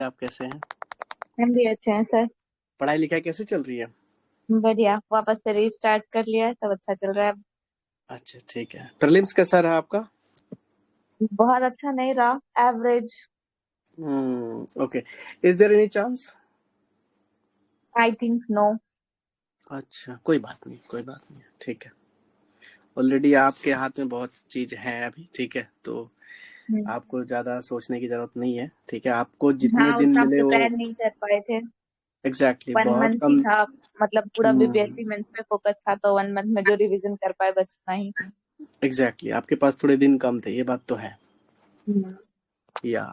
आप कैसे हैं? हम भी अच्छे हैं सर। पढ़ाई लिखाई कैसे चल रही है? बढ़िया, वापस से रीस्टार्ट कर लिया है, सब अच्छा चल रहा है। अच्छा, ठीक है। प्रीलिम्स कैसा रहा आपका? बहुत अच्छा नहीं रहा, average. Okay. Is there any chance? I think no. अच्छा, कोई बात नहीं, कोई बात नहीं, ठीक है। ऑलरेडी आपके हाथ में बहुत चीज है अभी, ठीक है, तो आपको ज्यादा सोचने की जरूरत नहीं है, ठीक है। आपको जितने हाँ, दिन उतना हम मिले वो प्रिपेयर नहीं कर पाए थे। एग्जैक्टली वन बहुत मंथ ही कम। था। मतलब पूरा हम्म बीपीएससी मेंस पे फोकस था, तो वन मंथ में जो रिवीजन कर पाए बस उतना ही। एग्जैक्टली आपके पास थोड़े दिन कम थे, ये बात तो है। हम्म, या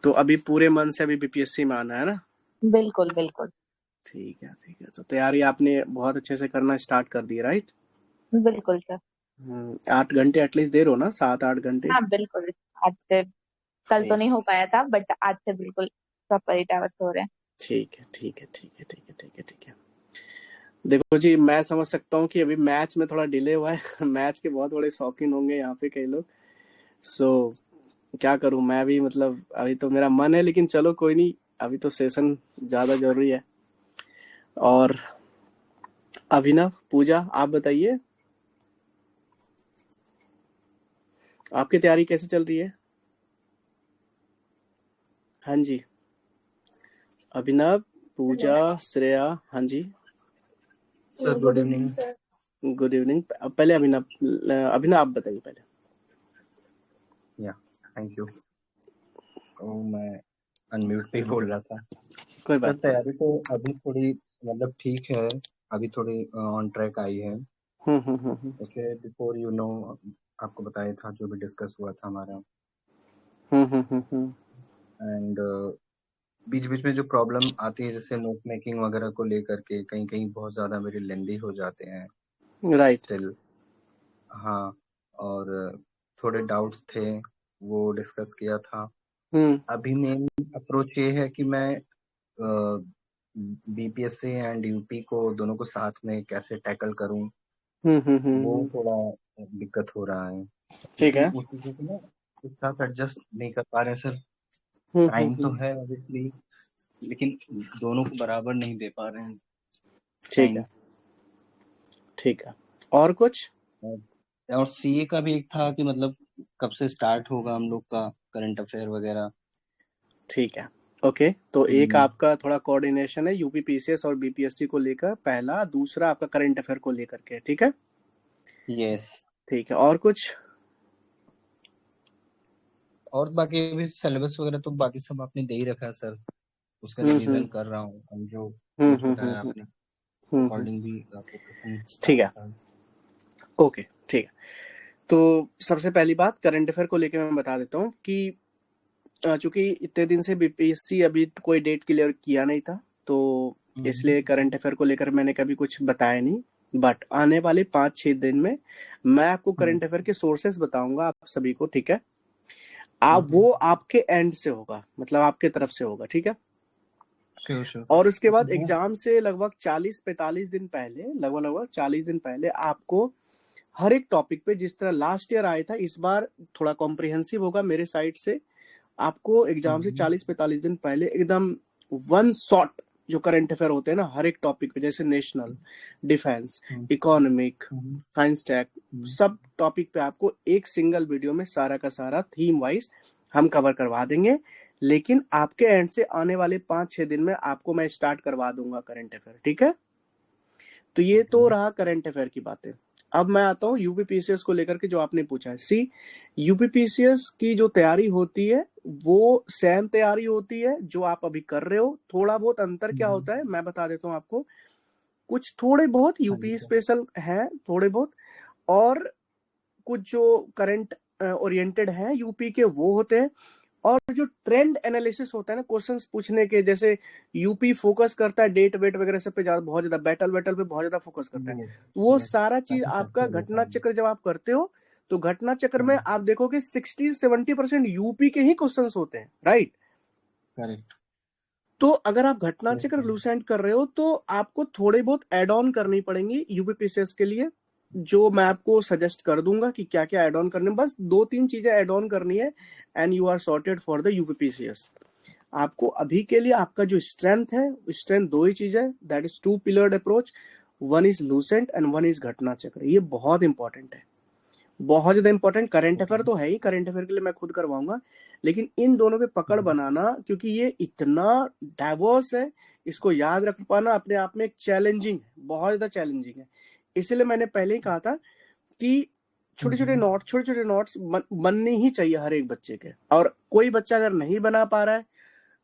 तो अभी पूरे मन से अभी बीपीएससी में आना है ना? बिल्कुल बिल्कुल। ठीक है, ठीक है। तो तैयारी आपने बहुत अच्छे से करना स्टार्ट कर दी, राइट? बिल्कुल सर। 8 घंटे एटलीस्ट दे रहो ना, 7-8 घंटे। हाँ बिल्कुल। आज से कल तो ठीक नहीं हो पाया था, बट आज से बिल्कुल प्रॉपर 8 आवर्स हो रहे हैं। ठीक है, ठीक है, ठीक है, ठीक है, ठीक है, ठीक है। देखो जी, मैं समझ सकता हूँ कि अभी मैच में थोड़ा डिले हुआ है। मैच के बहुत बड़े शौकीन होंगे यहाँ पे कई लोग। सो क्या करूँ मैं भी, मतलब अभी तो मेरा मन है, लेकिन चलो कोई नहीं। अभी तो सेशन ज्यादा जरूरी है। और अभिनव, पूजा, आप बताइए, आपकी तैयारी कैसे चल रही है? हाँ जी। अभिनव, पूजा, श्रेया, हाँ जी। Sir good evening. Good evening. पहले अभिनव, अभिनव आप बताइए पहले। या थैंक यू। तो मैं अनम्यूट पे ही बोल रहा था। कोई सर बात नहीं। तैयारी तो अभी थोड़ी मतलब ठीक है, अभी थोड़ी ऑन ट्रैक आई है। हम्म। ओके, बिफोर यू नो आपको बताया था जो भी डिस्कस हुआ था हमारा। हम्म। एंड बीच बीच में जो प्रॉब्लम आती है जैसे नोट मेकिंग वगैरह को लेकर के कहीं कहीं बहुत ज़्यादा मेरे लेंदी हो जाते हैं राइट। स्टिल। हाँ, और थोड़े डाउट्स थे, वो डिस्कस किया था। हम्म अभी मेन अप्रोच ये है कि मैं बीपीएससी एंड यूपी को दोनों को साथ में कैसे टैकल करूं, वो थोड़ा दिक्कत हो रहा है ठीक क्योंकि है। उस चीज़ों को ना एक साथ एडजस्ट नहीं कर पा रहे सर। टाइम तो हम्म। है ऑब्वियसली, लेकिन दोनों को बराबर नहीं दे पा रहे हैं ठीक टाइम। है, ठीक है। और कुछ? और सीए का भी एक था कि मतलब कब से स्टार्ट होगा हम लोग का करंट अफेयर वगैरह। ठीक है। ओके, तो एक हम्म, आपका थोड़ा कोऑर्डिनेशन है यूपी पीसीएस और बीपीएससी को लेकर, पहला। दूसरा आपका करंट अफेयर को लेकर के, ठीक है। यस। ठीक है, और कुछ? और बाकी भी सिलेबस वगैरह तो बाकी सब आपने दे ही रखा है सर, उसका हम्म रिवीजन कर रहा हूँ। हम जो हम्म कुछ हम्म हम्म बताया हम्म आपने हम्म। अकॉर्डिंग भी प्रिपरेशन ठीक स्टार्ट है। था। ओके, ठीक है। तो सबसे पहली बात करंट अफेयर को लेकर मैं बता देता हूँ कि चूंकि इतने दिन से बीपीएससी अभी कोई डेट क्लियर किया नहीं था, तो इसलिए करंट अफेयर को लेकर मैंने कभी कुछ बताया नहीं। बट आने वाले 5-6 दिन में मैं आपको करंट अफेयर के सोर्सेस बताऊंगा आप सभी को, ठीक है। आप वो आपके एंड से होगा, मतलब आपके तरफ से होगा, ठीक है। Sure sure. और उसके बाद एग्जाम से लगभग 40-45 दिन पहले, लगभग लगभग 40 दिन पहले आपको हर एक टॉपिक पे, जिस तरह लास्ट ईयर आया था, इस बार थोड़ा कॉम्प्रिहेंसिव होगा मेरे साइड से। आपको एग्जाम से 40-45 दिन पहले एकदम वन शॉट जो करंट अफेयर होते हैं ना हर एक टॉपिक पे, जैसे national, defence, economic, science tech, सब टॉपिक पे आपको एक सिंगल वीडियो में सारा का सारा थीम वाइज हम कवर करवा देंगे। लेकिन आपके एंड से आने वाले 5-6 दिन में आपको मैं स्टार्ट करवा दूंगा करंट अफेयर, ठीक है। तो ये तो रहा करंट अफेयर की बातें। अब मैं आता हूँ यूपीपीसीएस को लेकर के, जो आपने पूछा है। सी, यूपीपीसीएस की जो तैयारी होती है वो सेम तैयारी होती है जो आप अभी कर रहे हो। थोड़ा बहुत अंतर क्या होता है मैं बता देता हूँ आपको। कुछ थोड़े बहुत यूपी स्पेशल है, थोड़े बहुत, और कुछ जो करंट ओरिएंटेड है यूपी के वो होते हैं। और जो ट्रेंड एनालिसिस होता है ना क्वेश्चंस पूछने के, जैसे यूपी फोकस करता है डेट वेट वगैरह सब पे ज्यादा, बहुत ज्यादा बैटल बैटल पे बहुत ज्यादा फोकस करता है। तो वो सारा चीज काफी आपका फैक्टर होता घटना है। चक्र जब आप करते हो, तो घटना चक्र में आप देखोगे 60-70% यूपी के ही क्वेश्चंस होते हैं, राइट। करेक्ट। तो अगर आप घटना चक्र लूसेंट कर रहे हो तो आपको थोड़े बहुत एड ऑन करनी पड़ेंगी यूपीपीसीएस के लिए, जो मैं आपको सजेस्ट कर दूंगा कि क्या क्या एड ऑन करने, बस 2-3 चीजें एड ऑन करनी है, and you are sorted for the UPPCS. आपको अभी के लिए आपका जो स्ट्रेंथ है, स्ट्रेंथ दो ही चीज है, that is two pillared approach, one is Lucent and one is Ghatna Chakra. ये बहुत इंपॉर्टेंट है, बहुत ज्यादा इंपॉर्टेंट। करंट अफेयर तो है ही, करंट अफेयर के लिए मैं खुद करवाऊंगा, लेकिन इन दोनों पे पकड़ बनाना, क्योंकि ये इतना डाइवर्स है, इसको याद रख पाना अपने आप में एक चैलेंजिंग है, बहुत ज्यादा चैलेंजिंग है। इसलिए मैंने पहले ही कहा था कि छोटे छोटे नोट्स बनने ही चाहिए हर एक बच्चे के। और कोई बच्चा अगर नहीं बना पा रहा है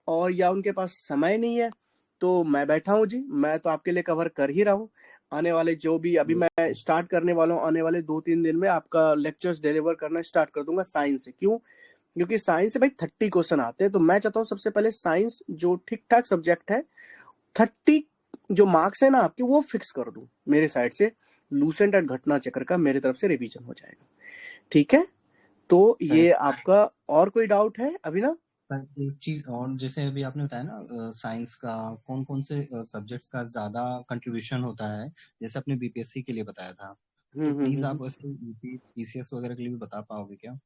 और या उनके पास समय नहीं है, तो मैं बैठा हूँ जी, मैं तो आपके लिए कवर कर ही रहा हूँ। आने वाले जो भी अभी मैं स्टार्ट करने वाला हूँ, आने वाले 2-3 दिन में आपका लेक्चर्स डिलीवर करना स्टार्ट कर दूंगा साइंस से। क्यों? क्योंकि साइंस से भाई 30 क्वेश्चन आते हैं, तो मैं चाहता हूँ सबसे पहले साइंस जो ठीक ठाक सब्जेक्ट है, 30 जो मार्क्स है ना आपके, वो फिक्स कर दूं मेरे साइड से। लूसेंट एंड घटना चक्र का मेरे तरफ से रिवीजन हो जाएगा, ठीक है? तो ये आपका और कोई डाउट है अभिनव? पर एक चीज और, जैसे अभी आपने बताया ना साइंस का कौन कौन से सब्जेक्ट्स का ज्यादा कंट्रीब्यूशन होता है, जैसे आपने बीपीएससी के लिए बताया था, तो प्लीज आप वैसे यूपी पीसीएस वगैरह के लिए भी बता पाओगे क्या?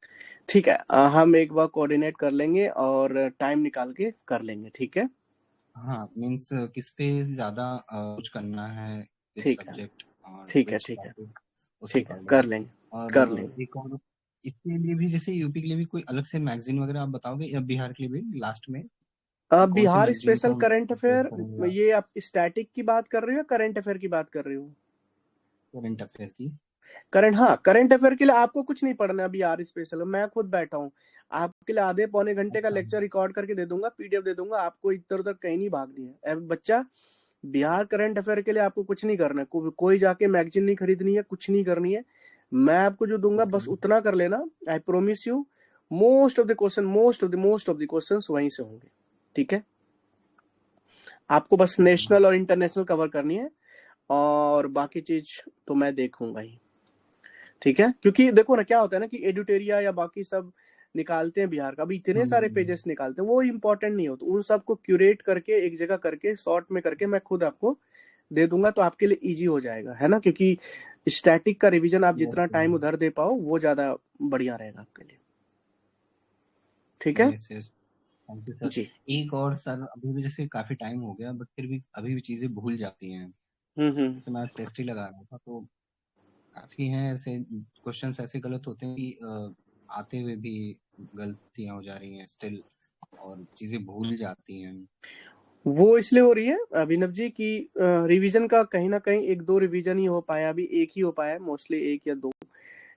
ठीक है, हम एक बार कोऑर्डिनेट कर लेंगे और टाइम निकाल के कर लेंगे, ठीक है? हाँ, मीन्स किस पे ज्यादा कुछ करना है, विच ठीक है, सब्जेक्ट और ठीक है, विच ठीक है, टॉपिक, उसके ठीक है, अकॉर्डिंग। कर लेंगे, कर और लेंगे। एक और, इसके लिए भी जैसे यूपी के लिए भी कोई अलग से मैगजीन वगैरह आप बताओगे, या बिहार के लिए भी लास्ट में कौन सी बिहार मैगजीन को स्पेशल हम करंट प्रेफर अफेयर, करेंगे? आप ये आप स्टैटिक की बात कर रहे हो या करंट अफेयर की बात कर रहे हो? करंट अफेयर की? करंट, हाँ, करंट अफेयर के लिए आपको कुछ नहीं पढ़ना है। बिहार स्पेशल मैं खुद बैठा हूँ आपके लिए, आधे पौने घंटे का अच्छा। लेक्चर रिकॉर्ड करके दे दूंगा, पीडीएफ दे दूंगा, आपको इधर उधर कहीं नहीं भागनी है। अब बच्चा, बिहार करंट अफेयर के लिए आपको कुछ नहीं करना है, कोई जाके मैगजीन नहीं खरीदनी है, कुछ नहीं करनी है। मैं आपको जो दूंगा ओके। बस उतना कर लेना, I promise you. Most of the question वहीं से होंगे, ठीक है? आपको बस नेशनल और इंटरनेशनल कवर करनी है, और बाकी चीज तो मैं देखूंगा ही, ठीक है? क्योंकि देखो ना क्या होता है ना कि एडिटोरिया या बाकी सब निकालते हैं बिहार का, अभी इतने सारे पेजेस निकालते हैं, वो इंपॉर्टेंट नहीं होता। उन सबको क्यूरेट करके एक जगह करके शॉर्ट में करके मैं खुद आपको दे दूंगा, तो आपके लिए इजी हो जाएगा, है ना? क्योंकि स्टैटिक का रिवीजन आप जितना टाइम उधर दे पाओ वो ज्यादा बढ़िया रहेगा आपके लिए, ठीक है yes yes, thank you sir. जी? एक और सर, अभी भी जैसे काफी टाइम हो गया बट फिर भी अभी भी चीजें भूल जाती हैं। हम्म। जैसे मैं टेस्ट ही लगा रहा था, तो काफी हैं ऐसे क्वेश्चंस ऐसे गलत होते हैं कि आते हुए भी गलतियां हो जा रही हैं स्टिल, और चीजें भूल जाती हैं। वो इसलिए हो रही है अभिनव जी की रिवीजन का कहीं ना कहीं एक दो रिवीजन ही हो पाया, अभी एक ही हो पाया है, मोस्टली एक या दो।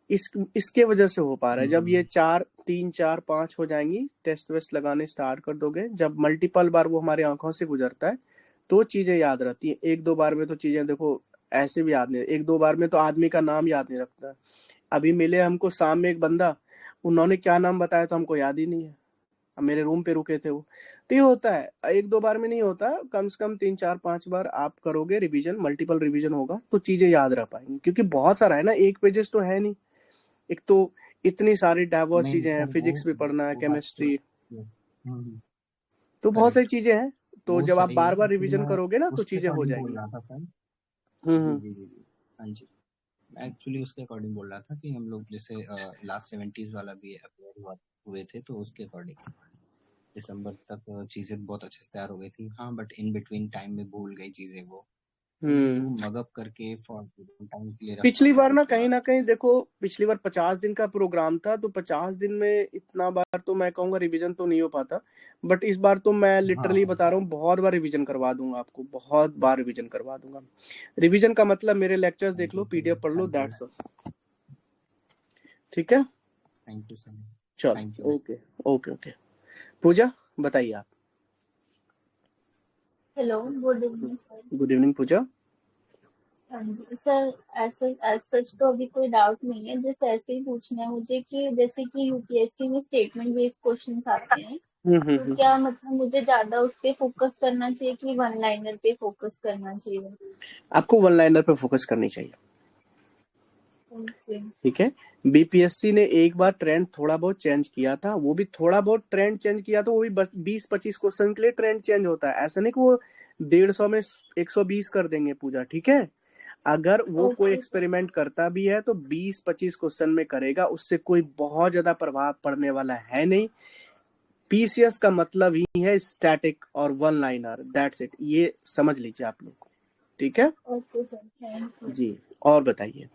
इसके वजह से हो पा रहा है। जब ये 3, 4, 5 हो जाएंगी, टेस्ट वेस्ट लगाने स्टार्ट कर दोगे, जब मल्टीपल बार वो हमारी आंखों से गुजरता है, तो चीजें याद रहती है। एक दो बार में तो चीजें देखो ऐसे भी याद नहीं, एक दो बार में तो आदमी का नाम याद नहीं रखता। अभी मिले हमको शाम में एक बंदा, उन्होंने क्या नाम बताया तो हमको याद ही नहीं है, अब मेरे रूम पे रुके थे वो। तो ये होता है, एक दो बार में नहीं होता, कम से कम 3, 4, 5 बार आप करोगे रिवीजन, मल्टीपल रिवीजन होगा तो चीजें याद रह पाएंगी। क्योंकि बहुत सारा है ना, एक पेजेस तो है नहीं, एक तो इतनी सारी डाइवर्स नहीं चीजें हैं, सर, फिजिक्स भी पढ़ना है, वो बात तो, केमिस्ट्री, तो बहुत सारी करेक्ट, चीजें हैं। तो वो जब आप सही बार है। बार एक्चुअली रिवीजन मैं करोगे ना तो उसके चीजें हो अकॉर्डिंग बोल जाएंगी। रहा था सर। जी हम्म जी जी जी, हाँ जी। मैं एक्चुअली उसके अकॉर्डिंग बोल रहा था कि हम लोग जैसे लास्ट 70s वाला भी अपेयर हुए थे, तो उसके अकॉर्डिंग दिसंबर तक चीजें बहुत अच्छे से तैयार हो गई थी। हाँ, बट इन बिटवीन टाइम में भूल गई चीजें वो, तो मैं वो हम्म। मगअप करके फॉर टाइम के लिए रख पिछली पाऊँ बार तो ना थोड़ा। कहीं देखो, पिछली बार 50 दिन का प्रोग्राम था, तो 50 दिन में इतना बार तो मैं कहूंगा रिवीजन तो नहीं हो पाता। बट इस बार तो मैं लिटरली हाँ बता रहा हूँ, बहुत बार रिवीजन करवा दूंगा आपको, बहुत बार रिवीजन करवा दूंगा। रिवीजन का मतलब मेरे लेक्चर्स देख थैंक लो, यू सर, पीडीएफ पढ़ लो, थैंक यू, दैट्स ऑल, ठीक है? थैंक यू सर, थैंक चलो, you. Okay, okay, okay. Pooja, बताइए आप। Hello, good evening sir. Good evening Pooja. हाँ जी सर, ऐसे एज सच तो अभी कोई डाउट नहीं है, जैसे ऐसे ही पूछना है मुझे कि जैसे कि यूपीएससी में स्टेटमेंट बेस्ड क्वेश्चंस आते हैं, तो हम्म। क्या मतलब मुझे ज्यादा उस पे फोकस करना चाहिए कि वन लाइनर पे फोकस करना चाहिए? आपको वन लाइनर पे फोकस करनी चाहिए, ओके। ठीक है? बीपीएससी ने एक बार ट्रेंड थोड़ा बहुत चेंज किया था, वो भी थोड़ा बहुत ट्रेंड चेंज किया था, वो भी 20-25 क्वेश्चन के लिए ट्रेंड चेंज होता है, ऐसा नहीं कि वो 150 में 120 कर देंगे पूजा, ठीक है? अगर वो कोई ओके सर। एक्सपेरिमेंट करता भी है तो 20-25 क्वेश्चन में करेगा, उससे कोई बहुत ज्यादा प्रभाव पड़ने वाला है नहीं। PCS का मतलब ही है स्टैटिक और वन लाइनर, दैट्स इट, ये समझ लीजिए आप लोग, ठीक है। Okay sir, thank you. जी, और बताइए।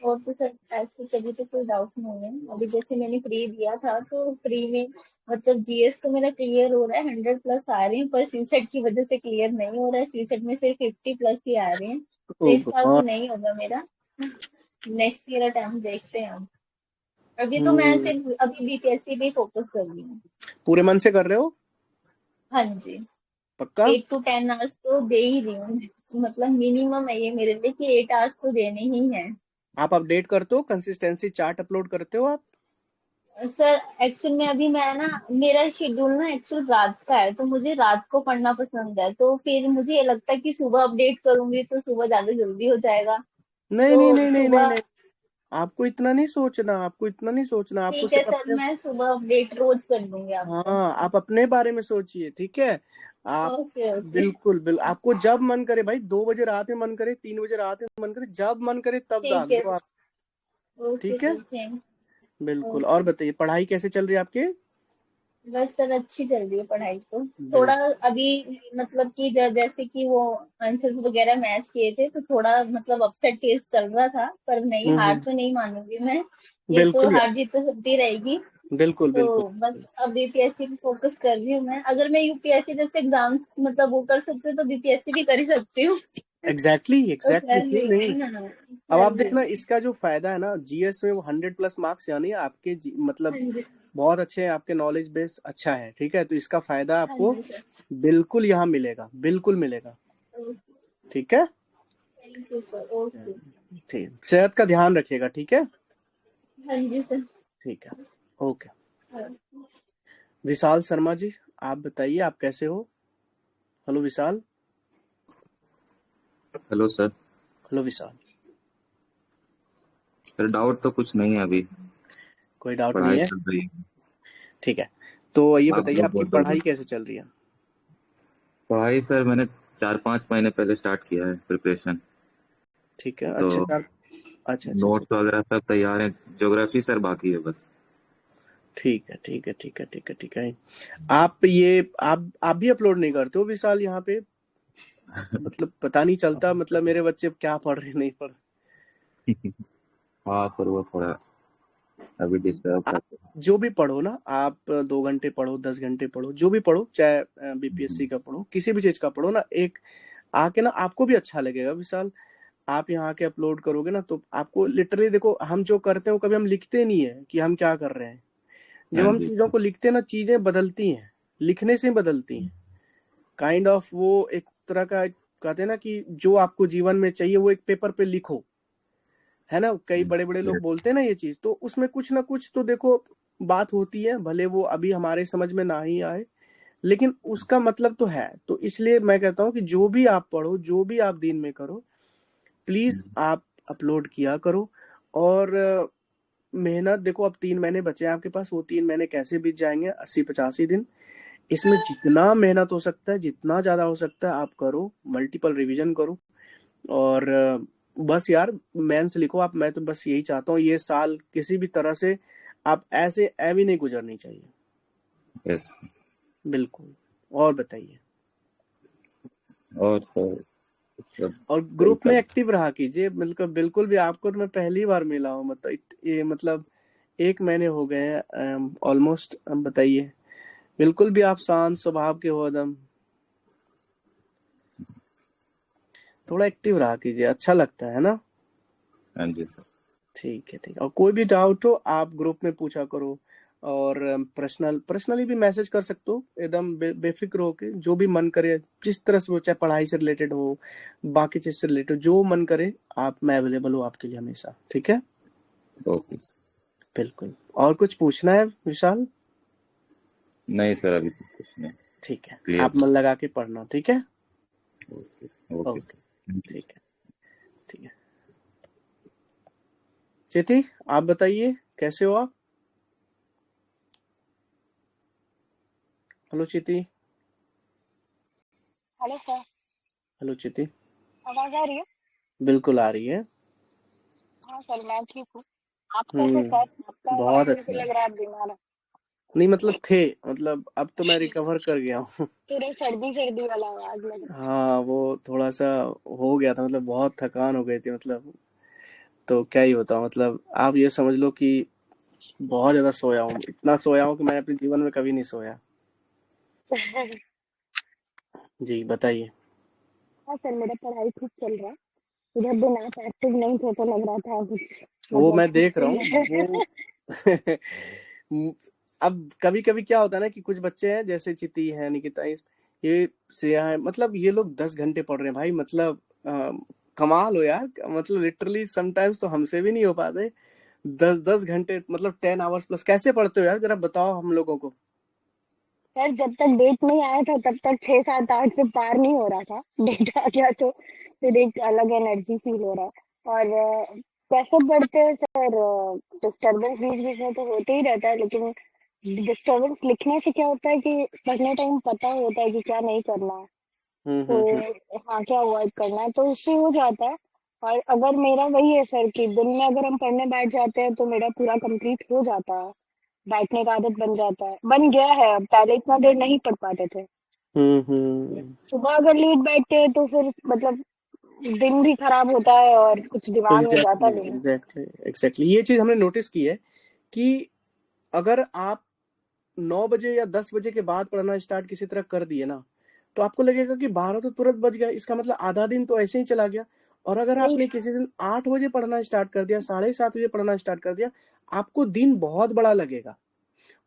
और तो सर ऐसे कभी तो कोई डाउट नहीं है। अभी जैसे मैंने प्री दिया था तो प्री में मतलब जीएस तो मेरा क्लियर हो रहा है, 100+ आ रहे हैं, पर सीसेट की वजह से क्लियर नहीं हो रहा है। सीसेट में सिर्फ 50+ ही आ रहे हैं, तो ओ इस साल तो गॉड। नहीं होगा मेरा। नेक्स्ट ईयर अटेम्प्ट देखते हैं हम। अभी तो मैं सिर्फ अभी बीपीएससी पे फोकस कर रही हूँ। पूरे मन से कर रहे हो? हाँ जी, पक्का? 8 to 10 आवर्स तो दे ही रही हूँ। मतलब मिनिमम है ये मेरे लिए कि 8 आवर्स तो देने ही है। आप अपडेट करते हो, कंसिस्टेंसी चार्ट अपलोड करते हो आप? सर एक्चुअल में अभी मैं ना, मेरा शेड्यूल ना एक्चुअल रात का है, तो मुझे रात को पढ़ना पसंद है। तो फिर मुझे ये लगता है कि सुबह अपडेट करूंगी तो सुबह ज्यादा जल्दी हो जाएगा। नहीं नहीं तो नहीं नहीं नहीं सुबह, नहीं, आपको इतना नहीं सोचना, आपको इतना नहीं सोचना, आपको ठीक है सिर्फ सर, अपने, मैं सुबह अपडेट रोज कर दूंगी आपको। हाँ आप अपने बारे में सोचिए, ठीक है। आप ओके ओके, बिल्कुल बिल्कुल, आपको जब मन करे भाई, 2 बजे रात में मन करे, 3 बजे रात में मन करे, जब मन करे तब दाग ठीक है। दो आप, ओके ठीक है। Sir, thank. बिल्कुल, और ओके। बताइए पढ़ाई कैसे चल रही है आपकी? बस सर अच्छी चल रही है पढ़ाई तो। थोड़ा बिल्कुल। अभी मतलब कि जैसे कि वो आंसर्स वगैरह मैच किए थे, तो थोड़ा मतलब अपसेट टेस्ट चल रहा था, पर नहीं, हार हम्म। तो नहीं मानूंगी मैं। ये तो बिल्कुल हार यार, जीत तो चलती रहेगी। बिल्कुल बिल्कुल। तो बस अब बीपीएससी पे फोकस कर रही हूँ मैं। अगर मैं यूपीएससी जैसे एग्जाम्स मतलब वो कर सकती हूँ तो बीपीएससी भी कर ही सकती हूँ। एग्जैक्टली तो एग्जैक्टली, कर क्यों रही नहीं। हूँ, हाँ अब कर आप रही देखना, हूँ। इसका जो फायदा है ना, जीएस में वो 100+ मार्क्स, यानी आपके हाँ मतलब जी, बहुत अच्छे हैं, आपके नॉलेज बेस अच्छा है, ठीक है, तो इसका फायदा हाँ आपको जी सर। बिल्कुल यहाँ मिलेगा, बिल्कुल मिलेगा, ओके, ठीक है। Thank you sir. ओके। ठीक, सेहत का ध्यान रखिएगा, ठीक है। हाँ जी सर। ठीक है, ओके। हाँ। विशाल शर्मा जी, आप बताइए आप कैसे हो? Hello Vishal. Hello sir. Hello Vishal. Sir doubt तो कुछ नहीं है अभी, कोई डाउट नहीं पढ़ाई है? चल रही है। ठीक है, तो ये आप बताइए लोग आपकी बताइए। पढ़ाई कैसे चल रही है? पढ़ाई सर मैंने 4-5 महीने पहले स्टार्ट किया है प्रिपरेशन। ठीक है, तो अच्छा यार। अच्छा अच्छा अच्छा। नोट्स वगैरह सब तैयार है, ज्योग्राफी सर बाकी है बस। ठीक है ठीक है ठीक है ठीक है ठीक है। आप ये आप भी अपलोड नहीं करते हो विशाल यहाँ पे? मतलब पता नहीं चलता, मतलब मेरे बच्चे क्या पढ़ रहे नहीं पढ़ हाँ सर वो थोड़ा अभी डिस्टर्ब आप करते जो भी पढ़ो ना, आप 2 घंटे पढ़ो, 10 घंटे पढ़ो, जो भी पढ़ो, चाहे बीपीएससी हैं। का पढ़ो, किसी भी चीज का पढ़ो ना, एक आके ना आपको भी अच्छा लगेगा विशाल। आप यहाँ आके अपलोड करोगे ना तो आपको लिटरली, देखो हम जो करते हैं वो कभी हम लिखते नहीं है कि हम क्या कर रहे हैं। जब हाँ हम जी। चीजों को लिखते हैं ना, चीजें बदलती हैं, लिखने से ही बदलती हैं। काइंड ऑफ वो एक तरह का, कहते हैं ना कि जो आपको जीवन में चाहिए वो एक पेपर पे लिखो, है ना। कई बड़े बड़े लोग बोलते हैं ना ये चीज, तो उसमें कुछ ना कुछ तो देखो बात होती है, भले वो अभी हमारे समझ में ना ही आए, लेकिन उसका मतलब तो है। तो इसलिए मैं कहता हूँ कि जो भी आप पढ़ो, जो भी आप दिन में करो, प्लीज आप अपलोड किया करो। और मेहनत देखो, अब 3 महीने बचे हैं आपके पास, वो 3 महीने कैसे बीत जाएंगे, 80-85 दिन। इसमें जितना मेहनत हो सकता है, जितना ज्यादा हो सकता है आप करो, मल्टीपल रिवीजन करो। और बस यार मेंस लिखो आप, मैं तो बस यही चाहता हूँ, ये साल किसी भी तरह से आप ऐसे एवी नहीं गुजरनी चाहिए। यस। बिल्कुल, और बताइए। और सर सब और सही ग्रुप में सब। एक्टिव रहा कीजिए, बिल्कुल बिल्कुल भी। आपको तो मैं पहली बार मिला हूँ, मतलब ये मतलब 1 महीने हो गए हैं ऑलमोस्ट। बताइए, बिल्कुल भी आप शांत स्वभाव के हो एकदम, थोड़ा एक्टिव रहा कीजिए, अच्छा लगता है ना। हाँ जी सर। ठीक है ठीक है, और कोई भी डाउट हो आप ग्रुप में पूछा करो, और पर्सनली भी मैसेज कर सकते हो, एकदम बेफिक्र हो के, जो भी मन करे, जिस तरह से हो, चाहे पढ़ाई से रिलेटेड हो, बाकी चीज से रिलेटेड, जो मन करे आप, मैं अवेलेबल हूँ आपके लिए हमेशा, ठीक है। Okay sir. बिल्कुल, और कुछ पूछना है विशाल? नहीं सर अभी तो कुछ नहीं, ठीक है, क्लियर। आप मन लगा के पढ़ना, ठीक है। Okay sir, okay okay, sir, thank you. ठीक है ठीक है। चेती, आप बताइए कैसे हो आप? Hello Cheti. Hello sir. Hello Cheti. आवाज आ रही है? बिल्कुल आ रही है। हाँ सर, मैं ठीक हूँ। आप कैसे सर? आपका आवाज बहुत सुन के अच्छा। लग रहा है आप बीमार है। नहीं मतलब थे, मतलब अब तो मैं रिकवर कर गया हूँ। पूरा सर्दी सर्दी वाला आवाज लग रहा हाँ वो थोड़ा सा हो गया था, मतलब बहुत थकान हो गई थी मतलब। तो क्या ही बताऊँ, मतलब आप ये समझ लो कि बहुत ज्यादा सोया हूँ, इतना सोया हूँ कि मैंने अपने जीवन में कभी नहीं सोया। है। जी बताइए। हाँ सर, मेरा पढ़ाई ठीक चल रहा है। जब दिन आप एक्टिव नहीं थे तो लग रहा था कुछ वो मतलब मैं देख रहा चल हूँ रहा है। वो। अब कभी कभी क्या होता है ना कि कुछ बच्चे हैं जैसे चिति है, निकिता ये श्रेया है, मतलब ये लोग 10 घंटे पढ़ रहे हैं भाई, मतलब कमाल हो यार, मतलब लिटरली समटाइम्स तो हमसे भी नहीं हो पाते। 10 10 घंटे मतलब 10 आवर्स प्लस कैसे पढ़ते हो यार, जरा बताओ हम लोगों को। सर जब तक डेट नहीं आया था तब तक 6 7 8 से पार नहीं हो रहा था। डेट आ गया तो फिर एक अलग एनर्जी फील हो रहा है। और कैसे पढ़ते हैं सर? डिस्टरबेंस बीच बीच में तो होते ही रहता है, लेकिन डिस्टरबेंस लिखने से क्या होता है कि पढ़ने टाइम पता होता है कि क्या नहीं करना है। तो हम्म। हाँ, क्या अवॉइड करना है तो उससे हो जाता है। और अगर मेरा वही है सर कि दिन में अगर हम पढ़ने बैठ जाते हैं तो मेरा पूरा कंप्लीट हो जाता है। बैठने का आदत बन जाता है, बन गया है। अब पहले इतना देर नहीं पढ़ पाते थे। हम्म। सुबह अगर लेट बैठते हैं तो फिर मतलब दिन भी खराब होता है और कुछ दिमाग में जाता एग्जैक्टली नहीं है। एग्जैक्टली एग्जैक्टली, ये चीज हमने नोटिस की है कि अगर आप 9 बजे या 10 बजे के बाद पढ़ना स्टार्ट किसी तरह कर दिए ना, तो आपको लगेगा कि 12 तो तुरंत बज गया, इसका मतलब आधा दिन तो ऐसे ही चला गया। और अगर वही आपने किसी दिन 8 बजे पढ़ना स्टार्ट कर दिया, 7:30 बजे पढ़ना स्टार्ट कर दिया, आपको दिन बहुत बड़ा लगेगा